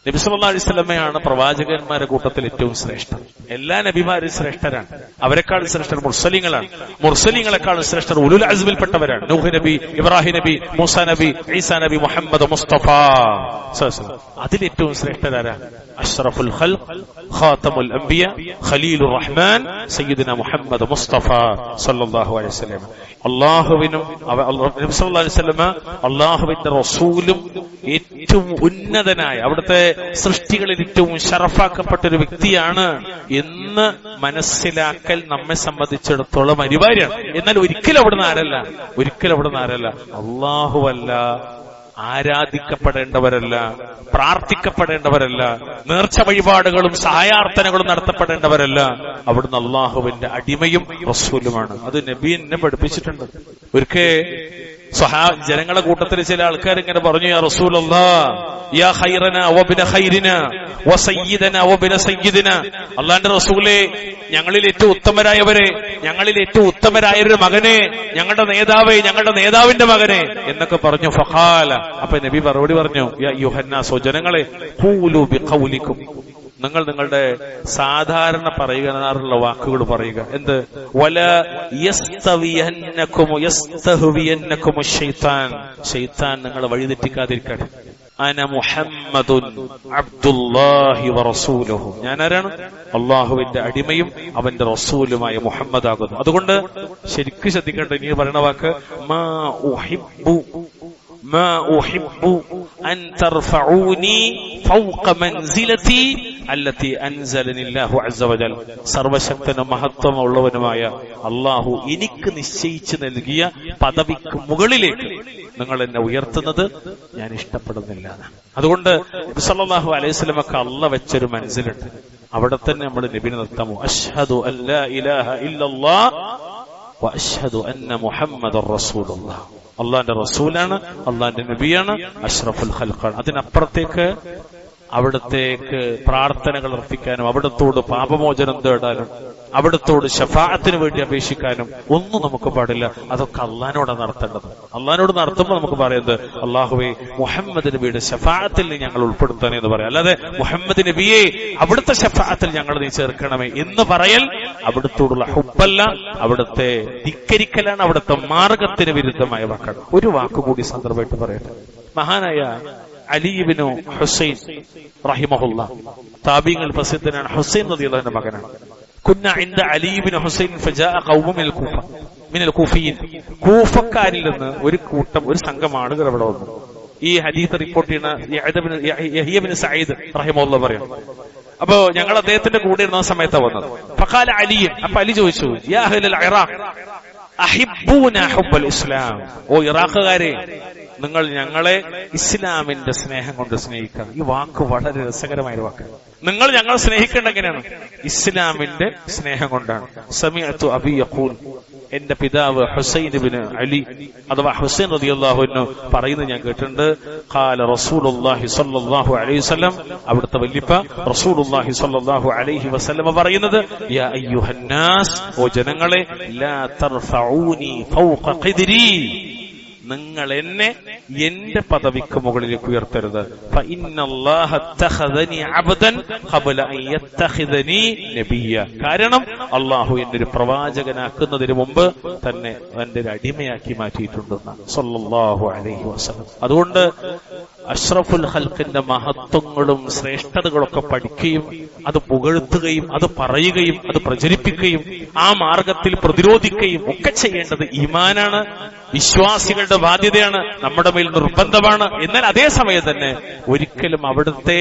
Speaker 1: നബി സല്ലല്ലാഹു അലൈഹി വസല്ലമയാണ് പ്രവാചകന്മാരുടെ കൂട്ടത്തിൽ ഏറ്റവും ശ്രേഷ്ഠൻ. എല്ലാ നബിമാരും ശ്രേഷ്ഠരാണ്. അവരെക്കാൾ ശ്രേഷ്ഠർ മുർസലീങ്ങളാണ്. മുർസലീങ്ങളെക്കാൾ ശ്രേഷ്ഠർ ഉലുൽ അസ്മിൽപ്പെട്ടവരാണ്. നൂഹ് നബി, ഇബ്രാഹിം നബി, മൂസാ നബി, ഈസാ നബി, മുഹമ്മദ് മുസ്തഫ. അതിലേറ്റവും ശ്രേഷ്ഠരാരാ? അഷ്റഫുൽ ഖൽഖ്, ഖാതമുൽ അംബിയ, ഖലീലുർ റഹ്മാൻ, സയ്യിദുന മുഹമ്മദ് മുസ്തഫ സല്ലല്ലാഹു അലൈഹി വസല്ലം. അല്ലാഹുവിനും നബി സല്ലല്ലാഹു അലൈഹി വസല്ലം അല്ലാഹുവിന്റെ റസൂലും ഏറ്റവും ഉന്നതനായ അവിടുത്തെ സൃഷ്ടികളിൽ ഏറ്റവും ശറഫാക്കപ്പെട്ട ഒരു വ്യക്തിയാണ് എന്ന് മനസ്സിലാക്കൽ നമ്മെ സംബന്ധിച്ചിടത്തോളം അനിവാര്യമാണ്. എന്നാൽ ഒരിക്കലും അവിടുന്ന് ആരല്ല, അല്ലാഹുവല്ല, ആരാധിക്കപ്പെടേണ്ടവരല്ല, പ്രാർത്ഥിക്കപ്പെടേണ്ടവരല്ല, നേർച്ച വഴിപാടുകളും സഹായാർത്ഥനകളും നടത്തപ്പെടേണ്ടവരല്ല. അവിടുന്ന് അള്ളാഹുവിന്റെ അടിമയും റസൂലുമാണ്. അത് നബി എന്നെ പഠിപ്പിച്ചിട്ടുണ്ട്. ഒരിക്കൽ ജനങ്ങളെ കൂട്ടത്തിൽ ചില ആൾക്കാർ ഇങ്ങനെ പറഞ്ഞു, യാ റസൂലല്ലാഹ്, യാ ഖൈറനാ വബിന ഖൈരിനാ വസയ്യിദനാ വബിന സയ്യിദിനാ. അല്ലാഹുവിന്റെ റസൂലേ, ഞങ്ങളിൽ ഏറ്റവും ഉത്തമരായവരെ, ഞങ്ങളിൽ ഏറ്റവും ഉത്തമരായൊരു മകനെ, ഞങ്ങളുടെ നേതാവേ, ഞങ്ങളുടെ നേതാവിന്റെ മകനെ എന്നൊക്കെ പറഞ്ഞു. ഫഖാല, അപ്പൊ നബി മറുപടി പറഞ്ഞു, യാ അയ്യുഹന്നാസ്, ജനങ്ങളെ, ഖൂലു ബിഖൗലിക്കും, നിങ്ങൾ നിങ്ങളുടെ സാധാരണ പറയുന്ന വാക്കുകൾ പറയുക. എന്ത്? വലാ യസ്തവിയന്നകും യസ്തഹ്വിയന്നകും ശൈത്താൻ, ശൈത്താൻ നിങ്ങളെ വഴിതെറ്റിക്കാതിരിക്കട്ടെ. അന മുഹമ്മദുൻ അബ്ദുല്ലാഹി വറസൂലുഹു, ഞാൻ ആരാണ്? അള്ളാഹുവിന്റെ അടിമയും അവന്റെ റസൂലുമായ മുഹമ്മദ് ആകുന്നു. അതുകൊണ്ട് ശരിക്കും ശ്രദ്ധിക്കേണ്ട ഇനി പറയുന്ന വാക്ക്, മാ ഉഹിബ്ബു അൻ തർഫഊനി ഫൗഖ മൻസിലതി അല്ലതി അൻസലനി അല്ലാഹു അസ്സ വജൽ. സർവശക്തനും മഹത്വമുള്ളവനുമായ അള്ളാഹു എനിക്ക് നിശ്ചയിച്ചു നൽകിയ പദവിക്ക് മുകളിലേക്ക് നിങ്ങൾ എന്നെ ഉയർത്തുന്നത് ഞാൻ ഇഷ്ടപ്പെടുന്നില്ല. അതുകൊണ്ട് നബി സല്ലല്ലാഹു അലൈഹി വസല്ലമക്ക് അള്ളാഹ് വെച്ചൊരു മൻസിലുണ്ട്. അവിടെ തന്നെ നമ്മൾ നബിനെ നിർത്താമോ? അശ്ഹദു അല്ലാ ഇലാഹ ഇല്ലല്ലാഹ് വ അശ്ഹദു അന്ന മുഹമ്മദർ റസൂലുള്ളാഹ്. അള്ളാന്റെ റസൂലാണ്, അള്ളാന്റെ നബിയാണ്, അഷ്റഫുൽ ഖൽഖാണ്. അതിനപ്പുറത്തേക്ക് അവിടത്തേക്ക് പ്രാർത്ഥനകൾ അർപ്പിക്കാനും അവിടത്തോട് പാപമോചനം തേടാനും അവിടത്തോട് ശഫാഅത്തിന് വേണ്ടി അപേക്ഷിക്കാനും ഒന്നും നമുക്ക് പാടില്ല. അതൊക്കെ അള്ളാഹിനോടാണ് നടത്തേണ്ടത്. അള്ളാഹിനോട് നടത്തുമ്പോൾ നമുക്ക് പറയുന്നത്, അള്ളാഹുവേ മുഹമ്മദ് നബിയുടെ ശഫാഅത്തിൽ നീ ഞങ്ങൾ ഉൾപ്പെടുത്തണേ എന്ന് പറയാം. അല്ലാതെ മുഹമ്മദ് നബിയെ അവിടുത്തെ ശഫാഅത്തിൽ ഞങ്ങൾ നീ ചേർക്കണമേ എന്ന് പറയൽ അവിടുത്തോടുള്ള ഹുബ്ബല്ല, അവിടുത്തെ ധിക്കരിക്കലാണ്, അവിടുത്തെ മാർഗത്തിന് വിരുദ്ധമായ വാക്കാണ്. ഒരു വാക്കുകൂടി സന്ദർഭമായിട്ട് പറയട്ടെ. മഹാനായ അലി ഇബ്നു ഹുസൈൻ റഹിമഹുല്ലാ, താബീങ്ങൾ പ്രസിദ്ധനാണ്. ഹുസൈൻ റളിയല്ലാഹുവിന്റെ മകനാണ്. കുന്ന ഇൻദ അലി ഇബ്നു ഹുസൈൻ ഫജാഅ ഖൗമുൻ മിനൽ കൂഫിയീൻ, കൂഫക്കാരിൽ നിന്ന് ഒരു കൂട്ടം, ഒരു സംഘം ആളുകൾ അവിടെ വന്നു. ഈ ഹദീസ് റിപ്പോർട്ട് ചെയ്യുന്ന യഹ്യ ഇബ്നു സഈദ് റഹിമഹുല്ലാ പറയും, അപ്പോ ഞങ്ങൾ അദ്ദേഹത്തിന്റെ കൂടെ ഇരുന്ന സമയത്താണ് വന്നത്. ഫഖാല അലി, അപ്പൊ അലി ചോദിച്ചു, യാ അഹ്ലൽ ഇറാഖ് അഹിബ്ബൂന ഹുബ്ബൽ ഇസ്ലാം, ഓ ഇറാഖുകാരെ, നിങ്ങൾ ഞങ്ങളെ ഇസ്ലാമിന്റെ സ്നേഹം കൊണ്ട് സ്നേഹിക്കണം. ഈ വാക്ക് വളരെ രസകരമായ ഒരു വാക്കാണ്. നിങ്ങൾ ഞങ്ങൾ സ്നേഹിക്കേണ്ട എങ്ങനെയാണ്? ഇസ്ലാമിന്റെ സ്നേഹം കൊണ്ടാണ്. സമീഅതു അബി യഖൂൽ, എന്റെ പിതാവ് ഹുസൈൻ ഇബ്നു അലി അഥവാ ഹുസൈൻ റളിയല്ലാഹു അൻഹു പറയുന്നത് ഞാൻ കേട്ടിട്ടുണ്ട്. ഖാല റസൂലുള്ളാഹി സ്വല്ലല്ലാഹു അലൈഹി വസല്ലം, അവിടുത്തെ വല്ലിപ്പ റസൂലുള്ളാഹി സ്വല്ലല്ലാഹു അലൈഹി വസല്ലം പറയുന്നത്, യാ അയ്യുഹന്നാസ്, ഓ ജനങ്ങളെ, ലാ തർഫഊനി ഫൗഖ ഖിദ്രി, നിങ്ങൾ എന്നെ എന്റെ പദവിക്ക് മുകളിലേക്ക് ഉയർത്തരുത്. കാരണം അള്ളാഹു എന്നെ ഒരു പ്രവാചകനാക്കുന്നതിന് മുമ്പ് തന്നെ എന്റെ ഒരു അടിമയാക്കി മാറ്റിയിട്ടുണ്ടെന്ന് സല്ലല്ലാഹു അലൈഹി വസല്ലം. അതുകൊണ്ട് അഷ്റഫുൽ ഖൽഖിന്റെ മഹത്വങ്ങളും ശ്രേഷ്ഠതകളൊക്കെ പഠിക്കുകയും അത് പുകഴ്ത്തുകയും അത് പറയുകയും അത് പ്രചരിപ്പിക്കുകയും ആ മാർഗത്തിൽ പ്രതിരോധിക്കുകയും ഒക്കെ ചെയ്യേണ്ടത് ഈമാനാണ്, വിശ്വാസികളുടെ ബാധ്യതയാണ്, നമ്മുടെ മേൽ നിർബന്ധമാണ്. എന്നാൽ അതേസമയം തന്നെ ഒരിക്കലും അവിടുത്തെ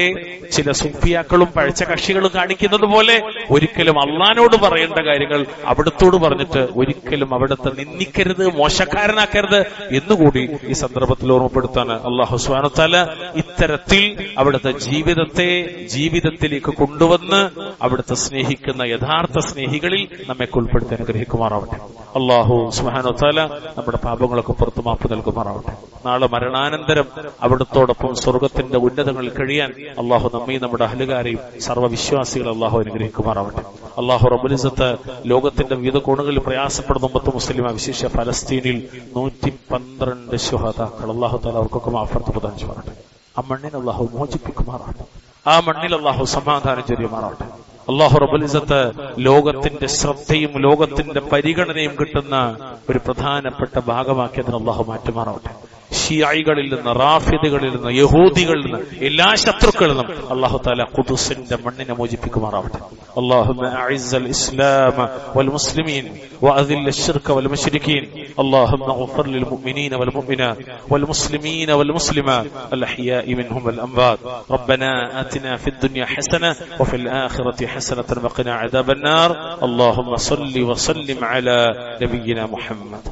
Speaker 1: ചില സുഫിയാക്കളും പഴച്ച കക്ഷികളും കാണിക്കുന്നത് പോലെ ഒരിക്കലും അള്ളാനോട് പറയേണ്ട കാര്യങ്ങൾ അവിടുത്തോട് പറഞ്ഞിട്ട് ഒരിക്കലും അവിടുത്തെ നിന്ദിക്കരുത്, മോശക്കാരനാക്കരുത് എന്നുകൂടി ഈ സന്ദർഭത്തിൽ ഓർമ്മപ്പെടുത്താണ് അല്ലാഹു സുബ്ഹാനഹു വ തആല ഇത്തരത്തിൽ അവിടുത്തെ ജീവിതത്തിലേക്ക് കൊണ്ടുവന്ന് അവിടുത്തെ സ്നേഹിക്കുന്ന യഥാർത്ഥ സ്നേഹികളിൽ നമ്മെ ഉൾപ്പെടുത്തി അനുഗ്രഹിക്കുമാറാവട്ടെ. അല്ലാഹു സുബ്ഹാനഹു വ തആല നമ്മുടെ പാപങ്ങളൊക്കെ പുറത്തു മാപ്പ് നൽകുമാറാവട്ടെ. നാളെ മരണാനന്തരം അവിടുത്തോടൊപ്പം സ്വർഗത്തിന്റെ ഉന്നതങ്ങളിൽ കഴിയാൻ അള്ളാഹു നമ്മയും നമ്മുടെ അഹ്ലുകാരെയും സർവ്വവിശ്വാസികൾ അള്ളാഹു അനുഗ്രഹിക്കുമാറാവട്ടെ. അള്ളാഹു റബ്ബുൽ ഇസ്സത്ത് ലോകത്തിന്റെ വിവിധ കോണുകളിൽ പ്രയാസപ്പെടുന്ന ഉമ്മത്ത് മുസ്ലിമ, വിശേഷ ഫലസ്തീനിൽ 112 ശുഹദാക്കൾ, അള്ളാഹു തആല അവർക്കൊക്കെ മാഫറത്ത് പ്രദാനം ചെയ്യട്ടെ. ആ മണ്ണിനെ അള്ളാഹു മോചിപ്പിക്കുമാറാവട്ടെ. ആ മണ്ണിൽ അള്ളാഹു സമാധാനം ചൊരിയുമാറാവട്ടെ. അല്ലാഹു റബ്ബുൽ ഇസ്സത്ത് ലോകത്തിന്റെ ശ്രദ്ധയും ലോകത്തിന്റെ പരിഗണനയും കിട്ടുന്ന ഒരു പ്രധാനപ്പെട്ട ഭാഗമാക്കി അതിന് അള്ളാഹു മാറ്റുമാറാവട്ടെ. ഷിയായികളിൽ നിന്ന്, റാഫിദുകളിൽ നിന്ന്, യഹൂദികളിൽ നിന്ന്, എല്ലാ ശത്രുക്കളിൽ നിന്നും അല്ലാഹു തആല ഖുദ്സിന്റെ മണ്ണിനെ മോചിപ്പിക്കുമാറാവട്ടെ. اللهم أعز الإسلام والمسلمين وأذل الشرك والمشركين. اللهم اغفر للمؤمنين والمؤمنات والمسلمين والمسلمات الأحياء منهم والأموات. ربنا آتنا في الدنيا حسنة وفي الآخرة حسنة وقنا عذاب النار. اللهم صل وسلم على نبينا محمد.